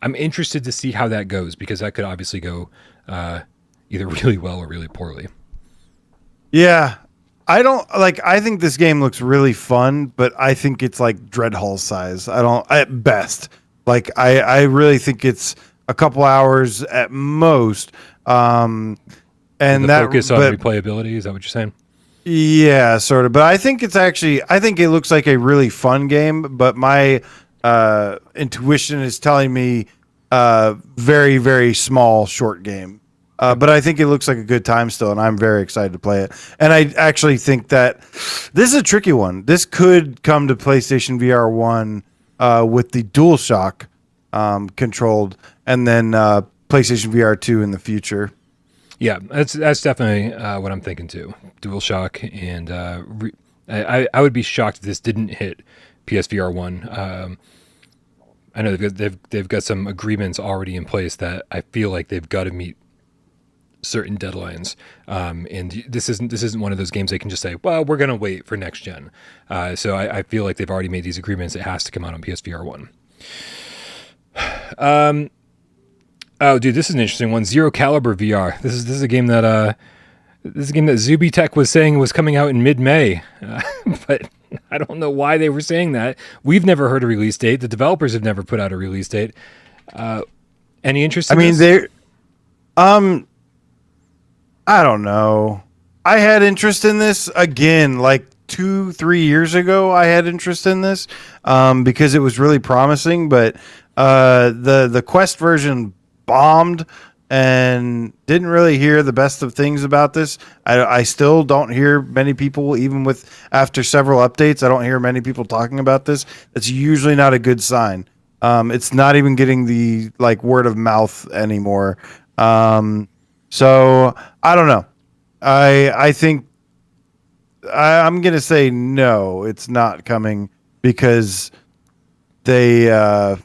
I'm interested to see how that goes, because that could obviously go either really well or really poorly. Yeah. I think this game looks really fun, but I think it's like Dreadhall size. At best. Like, I really think it's a couple hours at most. And the focus on replayability, is that what you're saying? Yeah, sort of. But I think it looks like a really fun game, but my intuition is telling me very, very small, short game. But I think it looks like a good time still, and I'm very excited to play it. And I actually think that this is a tricky one. This could come to PlayStation VR 1 with the DualShock controlled, and then PlayStation VR 2 in the future. Yeah, that's definitely what I'm thinking too. DualShock, and I would be shocked if this didn't hit PSVR 1. I know they've got some agreements already in place that I feel like they've got to meet certain deadlines, and this isn't one of those games they can just say, well, we're going to wait for next gen. So I feel like they've already made these agreements. It has to come out on PSVR 1. Oh, dude, this is an interesting one. Zero Caliber VR. This is a game that Zubitech was saying was coming out in mid-May, but I don't know why they were saying that. We've never heard a release date. The developers have never put out a release date. Any interest in this? I don't know. I had interest in this again, like 2-3 years ago. I had interest in this because it was really promising, but the Quest version bombed, and didn't really hear the best of things about this. I still don't hear many people, even after several updates, I don't hear many people talking about this. It's usually not a good sign. It's not even getting the word of mouth anymore. So I don't know. I think I'm going to say no, it's not coming, because they, I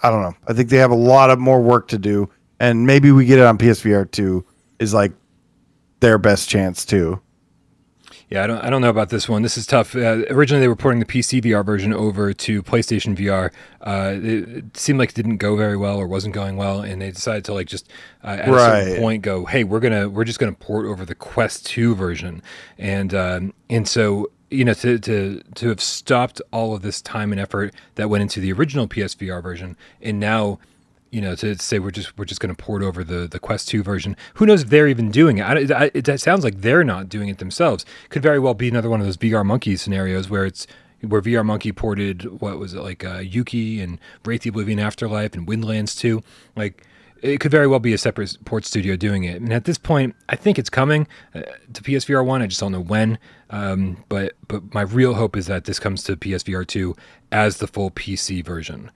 don't know. I think they have a lot of more work to do, and maybe we get it on PSVR 2 is their best chance too. Yeah, I don't know about this one. This is tough. Originally, they were porting the PC VR version over to PlayStation VR. It seemed like it didn't go very well, or wasn't going well, and they decided to just at a certain point go, "Hey, we're just gonna port over the Quest 2 version," and so to have stopped all of this time and effort that went into the original PSVR version, and now to say we're just going to port over the Quest 2 version. Who knows if they're even doing it? It sounds like they're not doing it themselves. Could very well be another one of those VR Monkey scenarios where VR Monkey ported, what was it, Yuki and Wraith the Oblivion Afterlife and Windlands 2. it could very well be a separate port studio doing it. And at this point, I think it's coming to PSVR1. I just don't know when. But my real hope is that this comes to PSVR2 as the full PC version.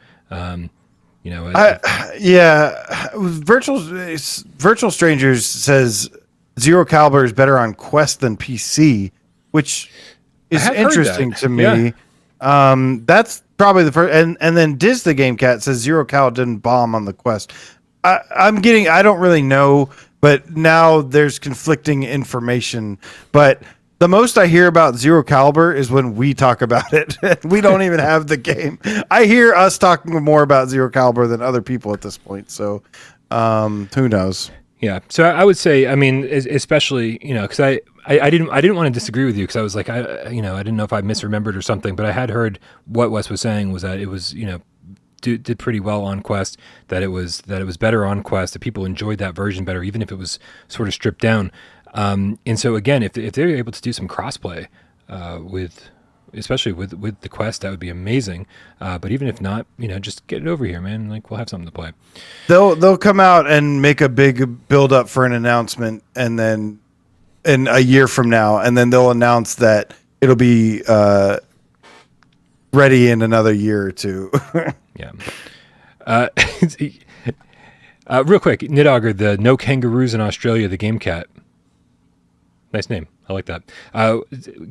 Virtual Strangers says Zero Caliber is better on Quest than PC, which is interesting to me. Yeah. That's probably the first, and then Diz the Game Cat says Zero Cal didn't bomb on the Quest. I don't really know, but now there's conflicting information. But the most I hear about Zero Caliber is when we talk about it. We don't even have the game. I hear us talking more about Zero Caliber than other people at this point. So who knows? Yeah. So I would say, I mean, especially, because I didn't want to disagree with you, because I was like, I didn't know if I misremembered or something, but I had heard what Wes was saying was that it was, did pretty well on Quest, that it was better on Quest, that people enjoyed that version better, even if it was sort of stripped down. And so again, if they're able to do some crossplay especially with the Quest, that would be amazing. But even if not, just get it over here, man. Like, we'll have something to play. They'll come out and make a big build up for an announcement, and then in a year from now, and then they'll announce that it'll be ready in another year or two. Yeah. Real quick, Nidogger, the No Kangaroos in Australia, the Game Cat. Nice name. I like that.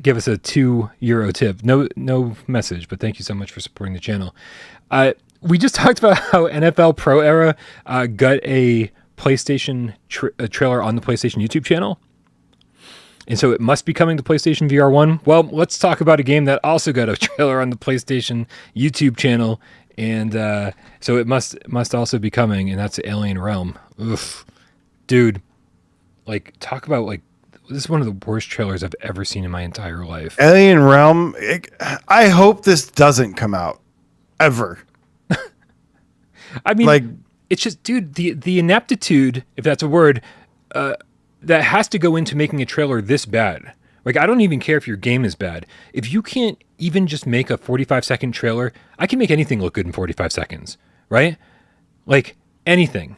Give us a €2 tip. No message, but thank you so much for supporting the channel. We just talked about how NFL Pro Era got a PlayStation trailer on the PlayStation YouTube channel. And so it must be coming to PlayStation VR1. Well, let's talk about a game that also got a trailer on the PlayStation YouTube channel. And so it must also be coming, and that's Alien Realm. Oof. Dude, like, talk about, like, this is one of the worst trailers I've ever seen in my entire life. Alien Realm, I hope this doesn't come out, ever. I mean, like, it's just, dude, the ineptitude, if that's a word, that has to go into making a trailer this bad. Like, I don't even care if your game is bad. If you can't even just make a 45-second trailer, I can make anything look good in 45 seconds, right? Like, anything.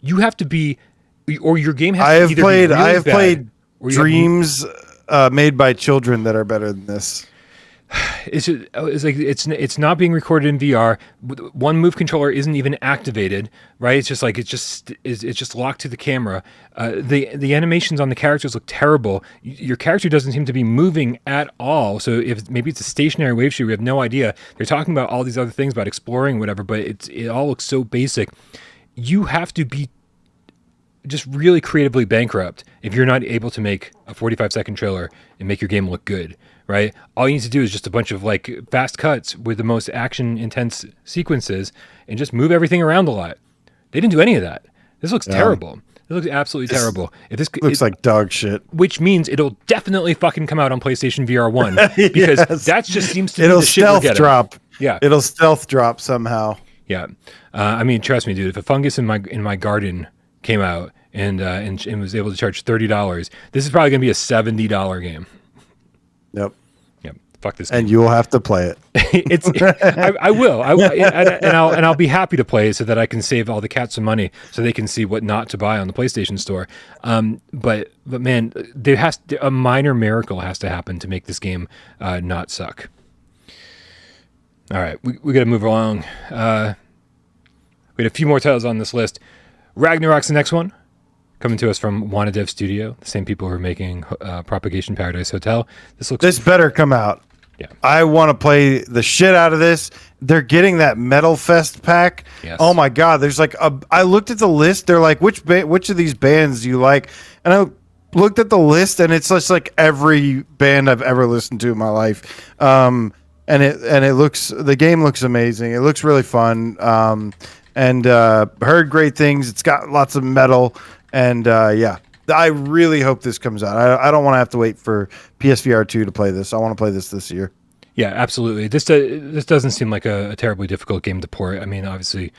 You have to be, or your game has to either be really bad. I have played dreams made by children that are better than this. It's not being recorded in VR. One move controller isn't even activated, right? It's just locked to the camera. The animations on the characters look terrible. Your character doesn't seem to be moving at all. So if maybe it's a stationary wave shooter, we have no idea. They're talking about all these other things about exploring, whatever, but it all looks so basic. You have to be just really creatively bankrupt if you're not able to make a 45-second trailer and make your game look good, right? All you need to do is just a bunch of like fast cuts with the most action intense sequences and just move everything around a lot. They didn't do any of that. This looks terrible. It looks absolutely terrible. Looks like dog shit. Which means it'll definitely fucking come out on PlayStation VR1 because that just seems to be the shit we're getting. Drop. Yeah, it'll stealth drop somehow. Yeah, I mean, trust me, dude. If a fungus in my garden came out and was able to charge $30, this is probably gonna be a $70 game. Yep. Fuck this game. And you'll have to play it. I will. And I'll be happy to play it so that I can save all the cats some money so they can see what not to buy on the PlayStation Store. But man, a minor miracle has to happen to make this game not suck. All right, we got to move along. We had a few more titles on this list. Ragnarok's the next one, coming to us from Wannadev Studio, the same people who are making Propagation Paradise Hotel. This better come out. Yeah, I want to play the shit out of this. They're getting that Metal Fest pack. Yes. Oh my god, there's like I looked at the list. They're like, which of these bands do you like? And I looked at the list, and it's just like every band I've ever listened to in my life. And the game looks amazing. It looks really fun. And heard great things. It's got lots of metal. And yeah, I really hope this comes out. I don't want to have to wait for PSVR2 to play this. I want to play this year. Yeah, absolutely. This doesn't seem like a terribly difficult game to port. I mean, obviously,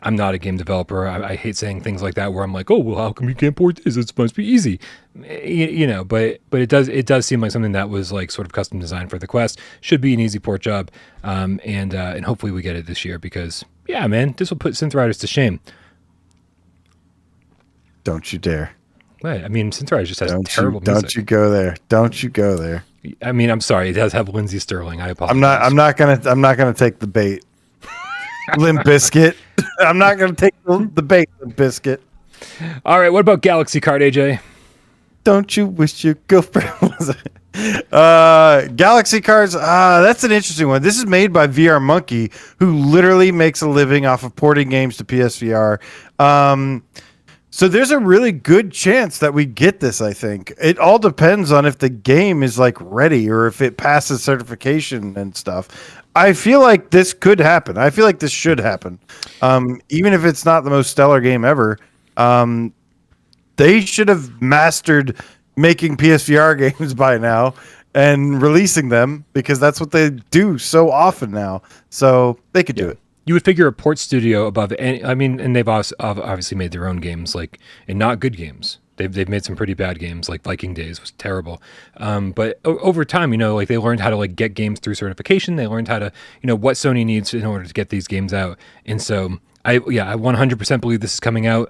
I'm not a game developer. I hate saying things like that where I'm like, oh, well, how come you can't port this? It's supposed to be easy. But it does seem like something that was like sort of custom designed for the Quest. Should be an easy port job. And hopefully we get it this year because Yeah, man, this will put Synth Riders to shame. Don't you dare. What? I mean, Synth Riders just has terrible music. Don't you go there. Don't you go there. I mean, I'm sorry. It does have Lindsey Sterling. I apologize. I'm not gonna take the bait. Limp Bizkit. I'm not gonna take the bait, Limp Bizkit. All right, what about Galaxy Kart, AJ? Don't you wish your girlfriend was Galaxy Cards, that's an interesting one. This is made by VR Monkey, who literally makes a living off of porting games to PSVR. So there's a really good chance that we get this, I think. It all depends on if the game is like ready or if it passes certification and stuff. I feel like this could happen. I feel like this should happen. Even if it's not the most stellar game ever. They should have mastered making PSVR games by now and releasing them, because that's what they do so often now. So they could do it. You would figure a port studio above any, I mean, and they've also obviously made their own games, like, and not good games. They've made some pretty bad games, like Viking Days was terrible. But over time, you know, like they learned how to like get games through certification. They learned how to, you know, what Sony needs in order to get these games out. And so I 100% believe this is coming out,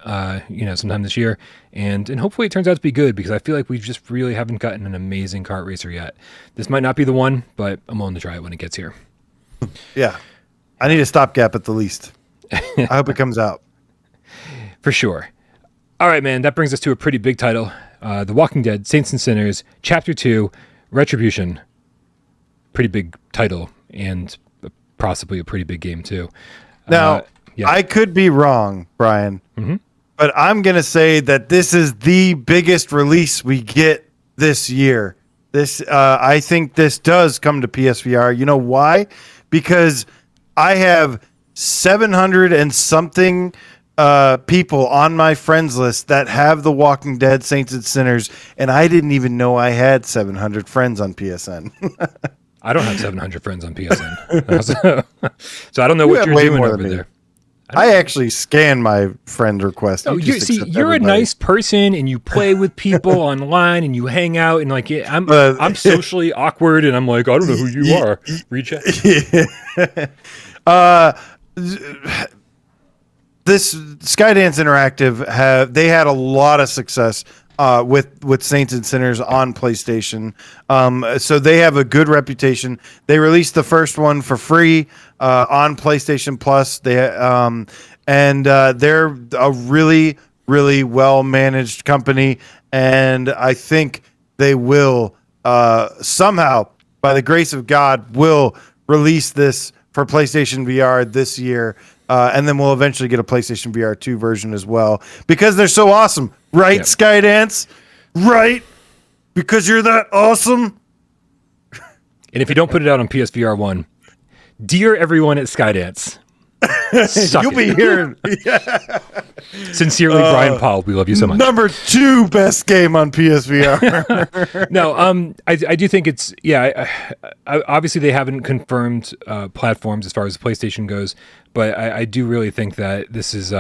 you know, sometime this year, and hopefully it turns out to be good, because I feel like we just really haven't gotten an amazing kart racer yet. This might not be the one, but I'm willing to try it when it gets here. Yeah, I need a stopgap at the least. I hope it comes out for sure. All right, man, that brings us to a pretty big title: The Walking Dead: Saints and Sinners, Chapter 2, Retribution. Pretty big title, and possibly a pretty big game too. Now. Yeah. I could be wrong, Brian, but I'm going to say that this is the biggest release we get this year. I think this does come to PSVR. You know why? Because I have 700 and something people on my friends list that have The Walking Dead, Saints and Sinners, and I didn't even know I had 700 friends on PSN. I don't have 700 friends on PSN. So I don't know what you're doing over there. I actually scan my friend request. You're a nice person, and you play with people online, and you hang out, and like I'm socially awkward, and I'm like, I don't know who you are. Reach out. This Skydance Interactive they had a lot of success with Saints and Sinners on PlayStation. So they have a good reputation. They released the first one for free on PlayStation Plus. They're a really, really well managed company, and I think they will somehow, by the grace of God, will release this for PlayStation VR this year. And then we'll eventually get a PlayStation VR 2 version as well, because they're so awesome. Right, yep. Skydance? Right? Because you're that awesome? And if you don't put it out on PSVR1, dear everyone at Skydance, you'll be hearing. Sincerely, Brian Paul, we love you so much. Number 2 best game on PSVR. No, I do think it's, obviously they haven't confirmed platforms as far as the PlayStation goes, but I do really think that this is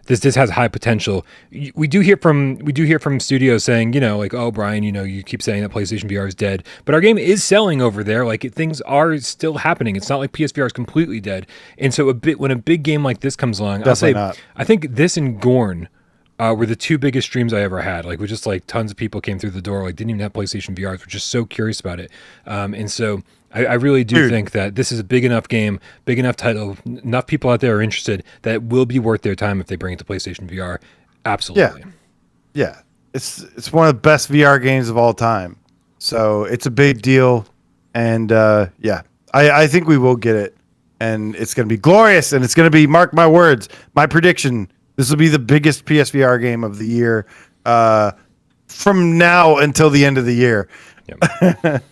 this has high potential. We do hear from studios saying, you know, like, oh, Brian, you know, you keep saying that PlayStation VR is dead, but our game is selling over there. Like, things are still happening. It's not like PSVR is completely dead. And so when a big game like this comes along, Definitely not. I think this and Gorn were the 2 biggest streams I ever had. Like, we just like tons of people came through the door, like didn't even have PlayStation VRs, were just so curious about it. And so I really do think that this is a big enough game, big enough title, enough people out there are interested that it will be worth their time if they bring it to PlayStation VR. Absolutely. Yeah. It's one of the best VR games of all time. So it's a big deal. And I think we will get it. And it's going to be glorious. And it's going to be, mark my words, my prediction, this will be the biggest PSVR game of the year from now until the end of the year. Yep.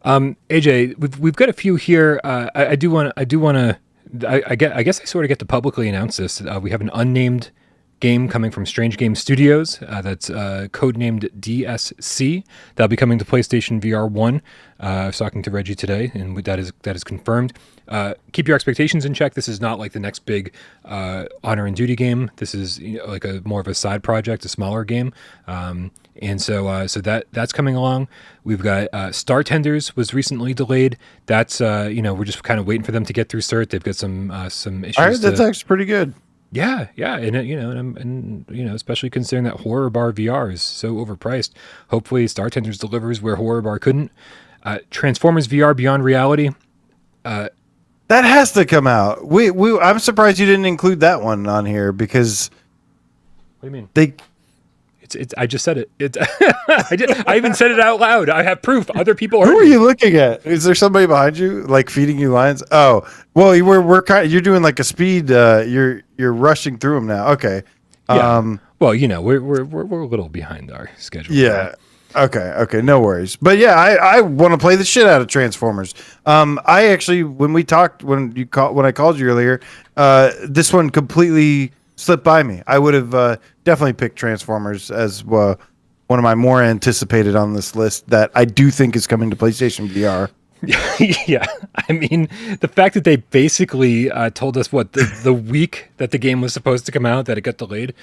AJ, we've got a feue here. I guess I sort of get to publicly announce this. We have an unnamed game coming from Strange Game Studios. That's codenamed DSC. That'll be coming to PlayStation VR 1. I was talking to Reggie today, and that is confirmed. Keep your expectations in check. This is not like the next big Honor and Duty game. This is, you know, like more of a side project, a smaller game. And so that's coming along. We've got Star Tenders was recently delayed. That's we're just kind of waiting for them to get through cert. They've got some issues. I heard that's actually pretty good. Yeah, and especially considering that Horror Bar VR is so overpriced. Hopefully, Star Tenders delivers where Horror Bar couldn't. Transformers VR Beyond Reality. That has to come out. I'm surprised you didn't include that one on here because. What do you mean? It's. I just said it. I even said it out loud. I have proof. Other people heard. Who are you looking at? Is there somebody behind you, like feeding you lines? Oh, well, we're kind of, you're doing like a speed. You're rushing through them now. Okay. Yeah. Well, we're a little behind our schedule. Yeah. Okay. No worries. But yeah, I want to play the shit out of Transformers. I actually, when I called you earlier, this one completely slipped by me. I would have definitely picked Transformers as one of my more anticipated on this list that I do think is coming to PlayStation VR. Yeah, I mean, the fact that they basically told us the week that the game was supposed to come out that it got delayed.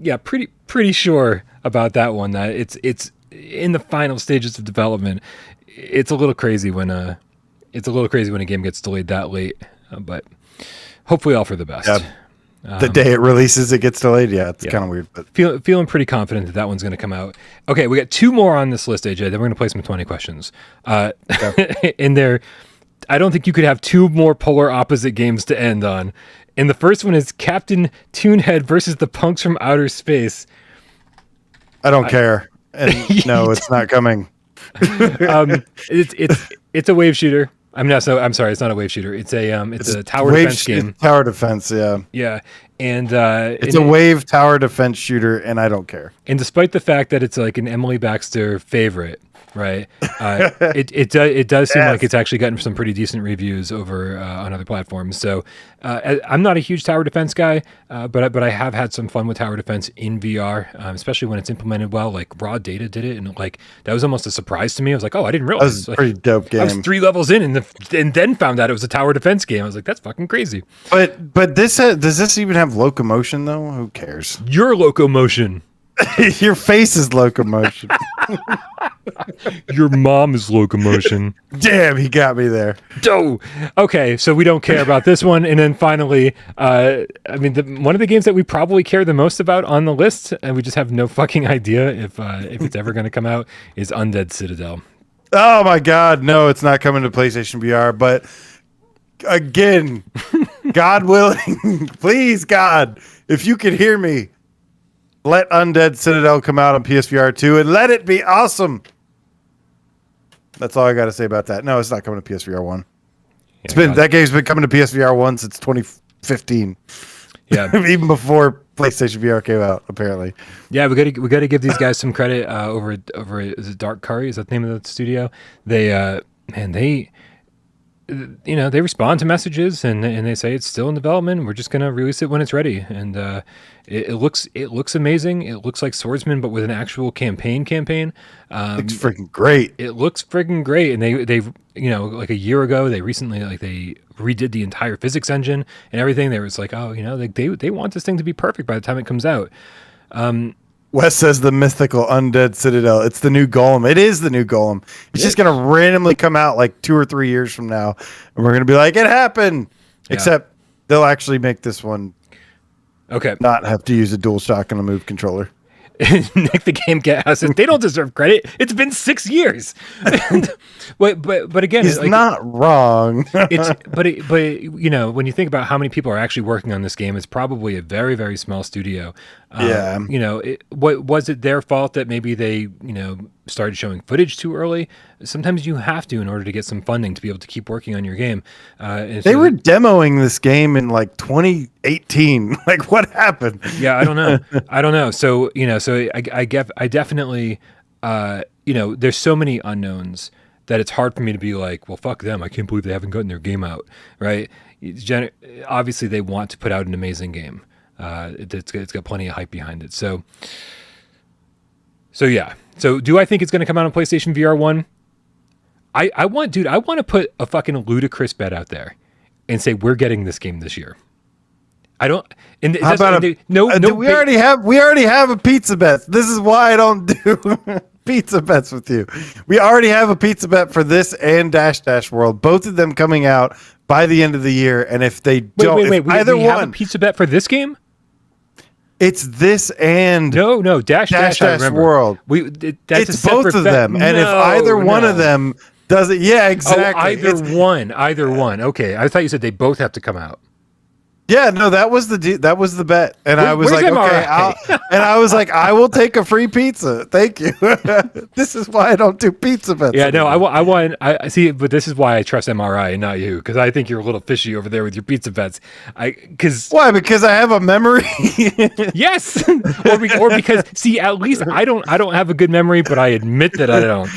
Yeah, pretty sure about that one. That it's in the final stages of development. It's a little crazy when a game gets delayed that late, but hopefully all for the best. Yeah. The day it releases, it gets delayed. Yeah, it's kind of weird, but feeling pretty confident that one's going to come out. Okay, we got 2 more on this list, AJ. Then we're going to play some 20 questions. In there, I don't think you could have 2 more polar opposite games to end on. And the first one is Captain Toonhead versus the Punks from Outer Space. I don't care. And no, it's not coming. It's a wave shooter. I'm sorry, it's not a wave shooter. It's a tower defense game. Tower defense, yeah. Yeah. And it's a wave tower defense shooter, and I don't care. And despite the fact that it's like an Emily Baxter favorite, right? It does seem like it's actually gotten some pretty decent reviews over on other platforms. So I'm not a huge tower defense guy, but I have had some fun with tower defense in VR, especially when it's implemented well. Like Raw Data did it, and like that was almost a surprise to me. I was like, oh, I didn't realize. That was a pretty dope game. I was 3 levels in, and then found out it was a tower defense game. I was like, that's fucking crazy. But this does this even have locomotion though? Who cares? Your locomotion. Your face is locomotion. Your mom is locomotion. Damn, he got me there. Oh, okay. So we don't care about this one. And then finally, one of the games that we probably care the most about on the list, and we just have no fucking idea if it's ever going to come out, is Undead Citadel. Oh my God, no, it's not coming to PlayStation VR. But again, God willing, please, God, if you could hear me. Let Undead Citadel come out on PSVR 2 and let it be awesome. That's all I got to say about that. No, it's not coming to PSVR 1. That game's been coming to PSVR 1 since 2015. Yeah, even before PlayStation VR came out, apparently. Yeah, we got to give these guys some credit over is it Dark Curry? Is that the name of the studio? They they respond to messages and they say it's still in development. We're just going to release it when it's ready. And it looks amazing. It looks like Swordsman, but with an actual campaign. It's freaking great. It looks freaking great. And they like a year ago, they recently they redid the entire physics engine and everything. They was like, oh, they want this thing to be perfect by the time it comes out. Wes says the mythical Undead Citadel. It's the new Golem. It is the new Golem. It's just going to randomly come out like 2 or 3 years from now. And we're going to be like, it happened. Yeah. Except they'll actually make this one not have to use a DualShock and a Move controller. Nick the Gamecat House says they don't deserve credit. It's been 6 years. but again, he's not wrong. but when you think about how many people are actually working on this game, it's probably a very, very small studio. What was it their fault that maybe they started showing footage too early? Sometimes you have to in order to get some funding to be able to keep working on your game. They were demoing this game in like 2018. Like, what happened? Yeah, I don't know. So I definitely there's so many unknowns that it's hard for me to be like, well, fuck them. I can't believe they haven't gotten their game out, right? Obviously, they want to put out an amazing game. It's got plenty of hype behind it. So yeah. So do I think it's going to come out on PlayStation VR 1? I want to put a fucking ludicrous bet out there and say we're getting this game this year. I don't. And How about we already have a pizza bet. This is why I don't do pizza bets with you. We already have a pizza bet for this and Dash Dash World. Both of them coming out by the end of the year. And if they don't, wait, we have a pizza bet for this game. It's this and Dash World. It's both of them. And if either one of them does it, yeah, exactly. Either one. Okay, I thought you said they both have to come out. Yeah, no, that was the bet, and I was like, okay, I will take a free pizza. Thank you. This is why I don't do pizza bets. Yeah, no, I see, but this is why I trust MRI and not you, because I think you're a little fishy over there with your pizza bets. Why? Because I have a memory. Yes, or because see, at least I don't have a good memory, but I admit that I don't.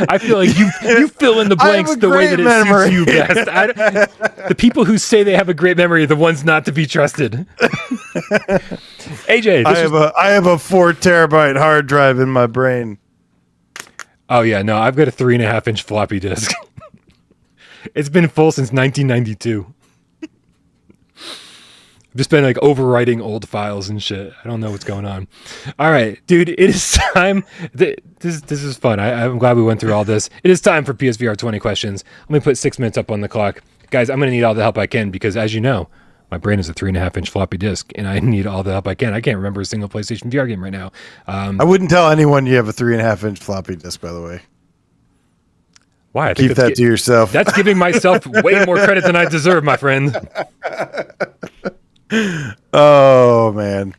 I feel like you fill in the blanks the way that it suits you best. The people who say they have a great memory are the ones not to be trusted. AJ, I have a 4 terabyte hard drive in my brain. Oh yeah, no, I've got a 3.5-inch floppy disk. It's been full since 1992. I've just been like overwriting old files and shit. I don't know what's going on. All right, dude, it is time. This is fun. I'm glad we went through all this. It is time for PSVR 20 questions. Let me put 6 minutes up on the clock. Guys, I'm going to need all the help I can because, as you know, my brain is a 3.5-inch floppy disk, and I need all the help I can. I can't remember a single PlayStation VR game right now. I wouldn't tell anyone you have a 3.5-inch floppy disk, by the way. Why? Keep that to yourself. That's giving myself way more credit than I deserve, my friend. Oh, man.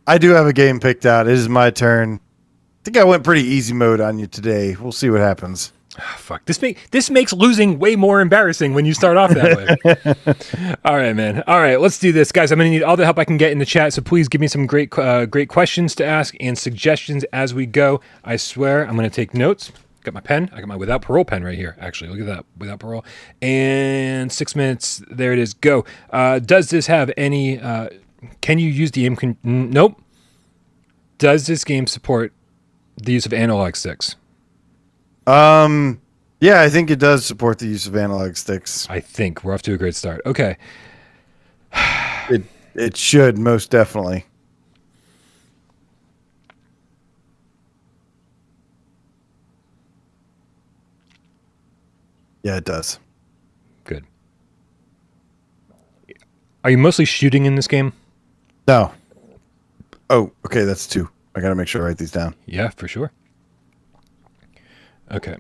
I do have a game picked out. It is my turn. I think I went pretty easy mode on you today. We'll see what happens. Oh, fuck. This makes losing way more embarrassing when you start off that way. All right, man. All right, let's do this, guys. I'm going to need all the help I can get in the chat, so please give me some great questions to ask and suggestions as we go. I swear I'm going to take notes. Got my pen. I got my Without Parole pen right here. Actually, look at that. Without Parole. And 6 minutes. There it is. Go. Does this have any... can you use the aim... Nope. Does this game support the use of analog sticks? Yeah, I think it does support the use of analog sticks. I think we're off to a great start. Okay. It should, most definitely. Yeah, it does. Good. Are you mostly shooting in this game? No. Oh, okay, that's 2. I gotta make sure I write these down. Yeah, for sure. Okay.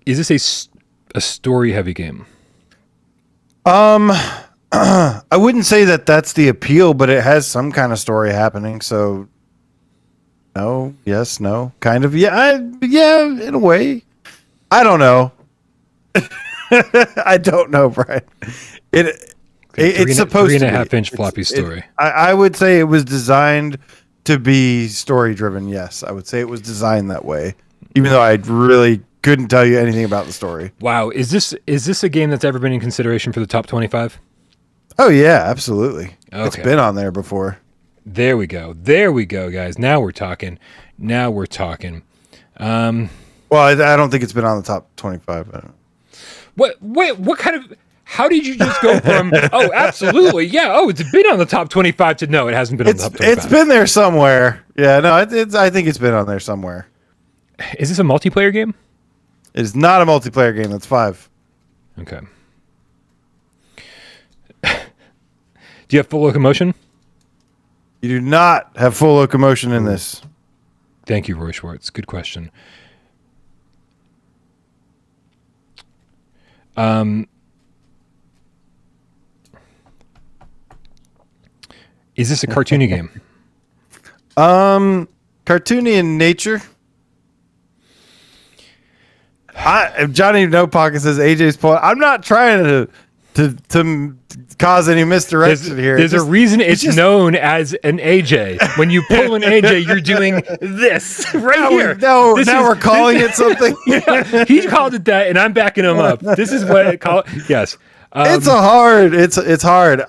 Is this a story-heavy game? I wouldn't say that that's the appeal, but it has some kind of story happening. So, no, yes, no, kind of, yeah, yeah, in a way. I don't know. I don't know, Brian. It's supposed to be 3.5-inch floppy story. I would say it was designed to be story driven. Yes, I would say it was designed that way, even though I really couldn't tell you anything about the story. Wow, is this a game that's ever been in consideration for the top 25? Oh yeah, absolutely. Okay. It's been on there before. There we go, guys. Now we're talking. Well, I don't think it's been on the top 25. What kind of? How did you just go from, oh, absolutely, yeah, oh, it's been on the top 25 to no, it hasn't been on the top 25? It's been there somewhere. Yeah, no, I think it's been on there somewhere. Is this a multiplayer game? It is not a multiplayer game. That's 5. Okay. Do you have full locomotion? You do not have full locomotion in this. Thank you, Roy Schwartz. Good question. Is this a cartoony game? Cartoony in nature. Johnny No Pocket says AJ's point. I'm not trying to cause any misdirection here. There's a reason it's known as an AJ. When you pull an AJ, you're doing this right here. Now we're calling it something. Yeah, he called it that, and I'm backing him up. This is what it called. Yes, it's hard.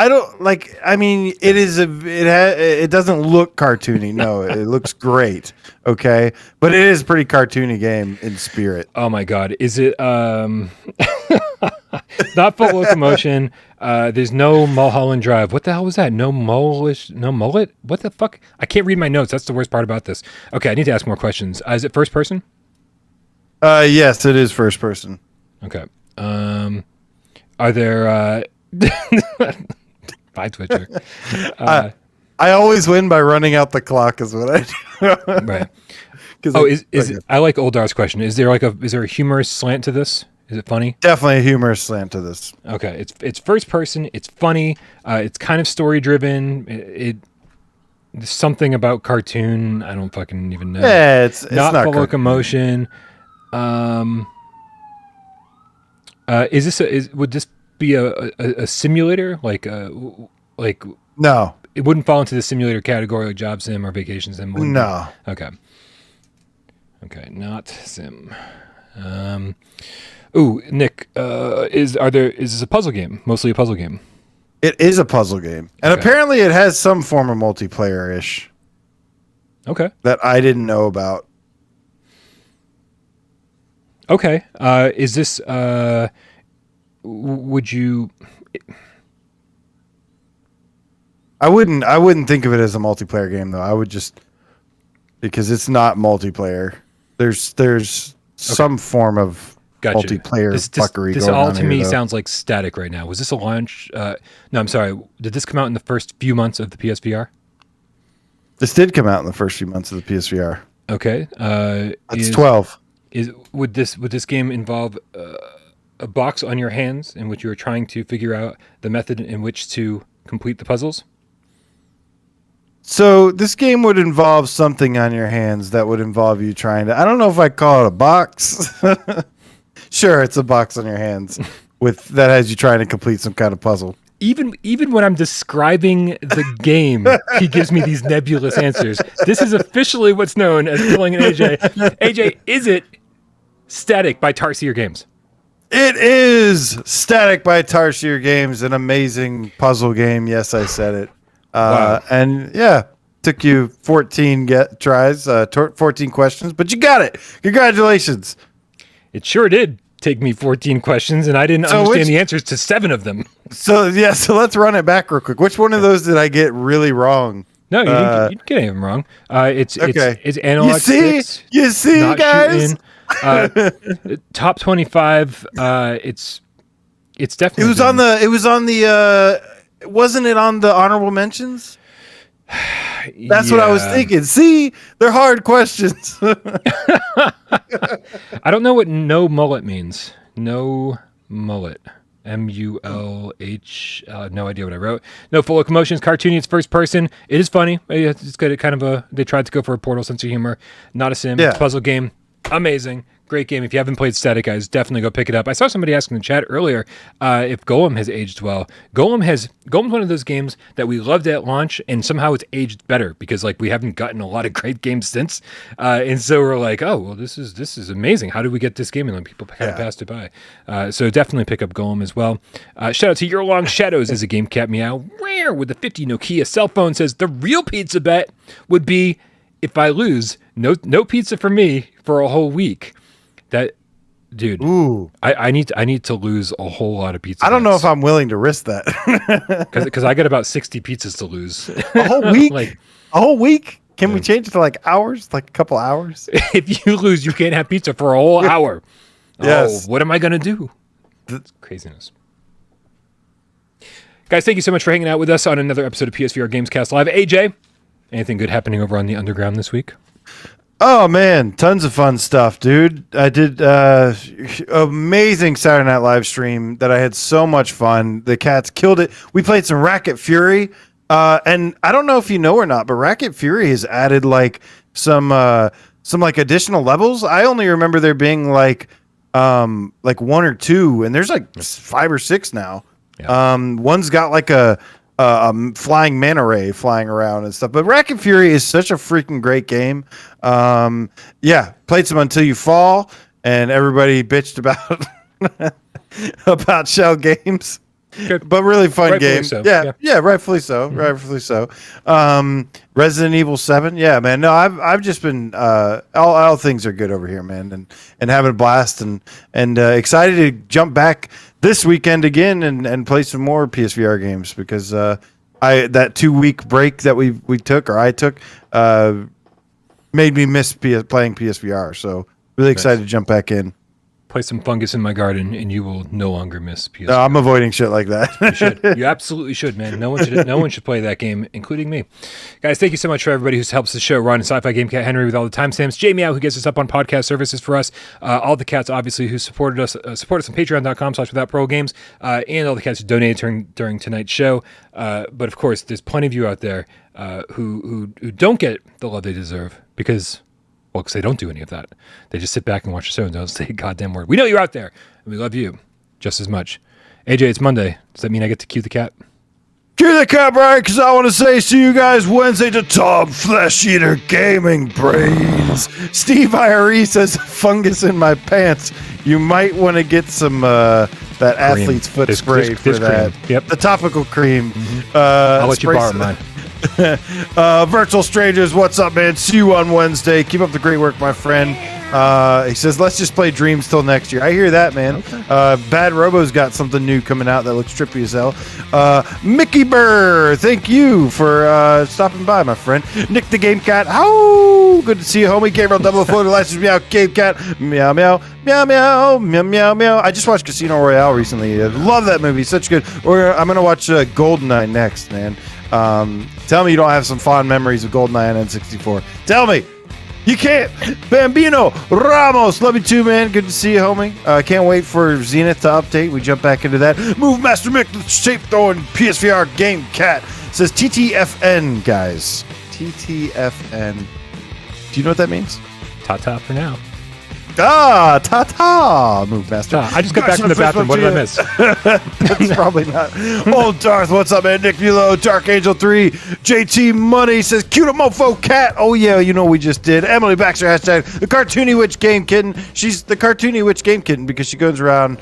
I don't like. I mean, it doesn't look cartoony. No, it looks great. Okay, but it is a pretty cartoony game in spirit. Oh my god, is it? Not full locomotion. There's no Mulholland Drive. What the hell was that? No mullet? What the fuck? I can't read my notes. That's the worst part about this. Okay, I need to ask more questions. Is it first person? Yes, it is first person. Okay. Are there... Bye, Twitcher. I always win by running out the clock is what I do. Right. I like Oldar's question. Is there a humorous slant to this? Is it funny? Definitely a humorous slant to this. Okay, it's first person. It's funny. It's kind of story driven. There's something about cartoon. I don't fucking even know. Yeah, it's not not full cartoon. locomotion. Would this be a simulator? Like No. it wouldn't fall into the simulator category like job sim or vacation sim. Wouldn't No. it? Okay, not sim. Ooh, Nick, is this a puzzle game? Mostly a puzzle game. It is a puzzle game. And Okay. apparently it has some form of multiplayer-ish Okay. that I didn't know about. Okay. Is this would you I wouldn't think of it as a multiplayer game though. I would just because it's not multiplayer. There's some form of Gotcha. multiplayer fuckery This going all on to here, me though. sounds like static right now. Was this a launch? No, I'm sorry. Did this come out in the first few months of the PSVR? This did come out in the first few months of the PSVR. Okay. It's 12. Would this game involve a box on your hands in which you are trying to figure out the method in which to complete the puzzles? So this game would involve something on your hands that would involve you trying to. I don't know if I call it a box. Sure, it's a box on your hands that has you trying to complete some kind of puzzle. Even when I'm describing the game, he gives me these nebulous answers. This is officially what's known as killing an AJ. AJ, is it Static by Tarsier Games? It is Static by Tarsier Games, an amazing puzzle game. Yes, I said it. Wow. And yeah, took you 14 tries, 14 questions, but you got it. Congratulations. It sure did take me 14 questions, and I didn't understand the answers to 7 of them. So let's run it back real quick. Which one of those did I get really wrong? No, you didn't get any of them wrong. It's analog sticks. You see, not guys? shooting. Top 25. It's definitely. It was on the. Wasn't it on the honorable mentions? That's what I was thinking. See, they're hard questions. I don't know what no mullet means. No mullet. MULH. No idea what I wrote. No full locomotions. Cartoony. It's first person. It is funny. It's good. Kind of they tried to go for a Portal sense of humor. Not a sim. Yeah. It's a puzzle game. Amazing. Great game. If you haven't played Static, guys, definitely go pick it up. I saw somebody asking in the chat earlier if Golem has aged well. Golem's one of those games that we loved at launch, and somehow it's aged better because like we haven't gotten a lot of great games since. And so we're like, oh well, this is amazing. How did we get this game? And then people kind of passed it by. So definitely pick up Golem as well. Shout out to Your Long Shadows as a Gamecat Meow. Rare with the 50 Nokia cell phone says the real pizza bet would be if I lose, no pizza for me for a whole week. That, dude. Ooh, I need to lose a whole lot of pizza. I don't know if I'm willing to risk that. because I got about 60 pizzas to lose. A whole week? Like A whole week? Can we change it to like hours? Like a couple hours? if you lose, you can't have pizza for a whole hour. Yes. Oh, what am I gonna do? It's craziness. Guys, thank you so much for hanging out with us on another episode of PSVR Gamescast Live. AJ, anything good happening over on the Underground this week? Oh man, tons of fun stuff, dude. I did amazing Saturday Night Live stream that I had so much fun. The cats killed it. We played some Racket Fury, and I don't know if you know or not, but Racket Fury has added like some like additional levels. I only remember there being like 1 or 2, and there's like 5 or 6 now. Yeah. One's got like a flying manta ray flying around and stuff. But Racket Fury is such a freaking great game. Yeah, played some Until You Fall, and everybody bitched about Shell Games. Good. But really fun Rightfully game. so. Yeah, rightfully so. Mm-hmm. Rightfully so. Resident Evil 7. Yeah, man. No, I've just been all things are good over here, man, and having a blast and excited to jump back this weekend again and play some more PSVR games because that 2-week break that we took or I took made me miss playing PSVR. So really excited to jump back in. Play some Fungus in My Garden, and you will no longer miss PSVR. No, I'm avoiding shit like that. You should. You absolutely should, man. No one should play that game, including me. Guys, thank you so much for everybody who helps the show run. Sci-Fi Gamecat Henry with all the timestamps. Jamie out who gets us up on podcast services for us. All the cats, obviously, who supported us on patreon.com/withoutparolegames, and all the cats who donated during tonight's show. But of course, there's plenty of you out there who don't get the love they deserve because they don't do any of that. They just sit back and watch the show and don't say a goddamn word. We know you're out there, and we love you just as much. AJ, it's Monday. Does that mean I get to cue the cat? Cue the cat, Brian, because I want to say see you guys Wednesday to Tom Flesh Eater Gaming Brains. Steve IRE says, fungus in my pants. You might want to get some that cream. Athlete's foot spray for that. Cream. Yep. The topical cream. I'll let you borrow mine. Virtual Strangers, what's up, man? See you on Wednesday. Keep up the great work, my friend. He says, let's just play Dreams till next year. I hear that, man. Okay. Bad Robo's got something new coming out that looks trippy as hell. Mickey Burr, thank you for stopping by, my friend. Nick the Game Cat, how good to see you, homie. Gabriel Double Floater, License Meow, Game Cat, meow, meow, meow, meow, meow, meow, meow. I just watched Casino Royale recently. I love that movie. Such good. I'm going to watch GoldenEye next, man. Tell me you don't have some fond memories of GoldenEye on N64. Tell me. You can't. Bambino Ramos, love you too, man. Good to see you, homie. Can't wait for Zenith to update. We jump back into that. Move Master Mick, the shape throwing PSVR Game Cat says TTFN, guys. TTFN. Do you know what that means? Ta-ta for now. Ta-ta, Move Master. I just got back from the bathroom. What did I miss? That's probably not. Old Darth, what's up, man? Nick Mulo, Dark Angel 3, JT Money says, cute a mofo cat. Oh, yeah, you know what we just did. Emily Baxter, hashtag the Cartoony Witch Game Kitten. She's the Cartoony Witch Game Kitten because she goes around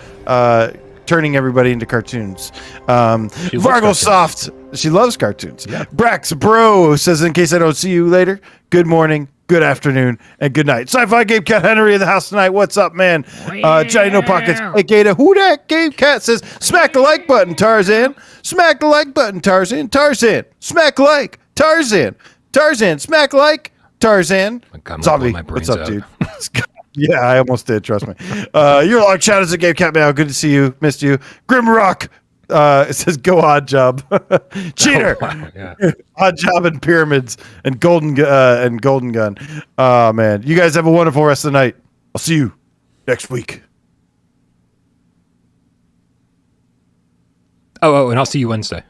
turning everybody into cartoons. Vargo Soft, she loves cartoons. Yeah. Brax Bro says, in case I don't see you later, good morning, good afternoon, and good night. Sci-Fi Game Cat Henry in the house tonight. What's up, man? Johnny No Pockets, aka Who Dat Game Cat says, smack the like button, Tarzan. Smack the like button, Tarzan. Tarzan. Smack like. Tarzan. Tarzan. Smack like. Tarzan. Zombie. What's up, dude? Yeah, I almost did. Trust me. You're long shout out to Game Cat Mail. Good to see you. Missed you. Grimrock. It says go Odd Job. Cheater. Oh, wow. Yeah. Odd Job and Pyramids and Golden Gun. Oh man. You guys have a wonderful rest of the night. I'll see you next week. Oh, and I'll see you Wednesday.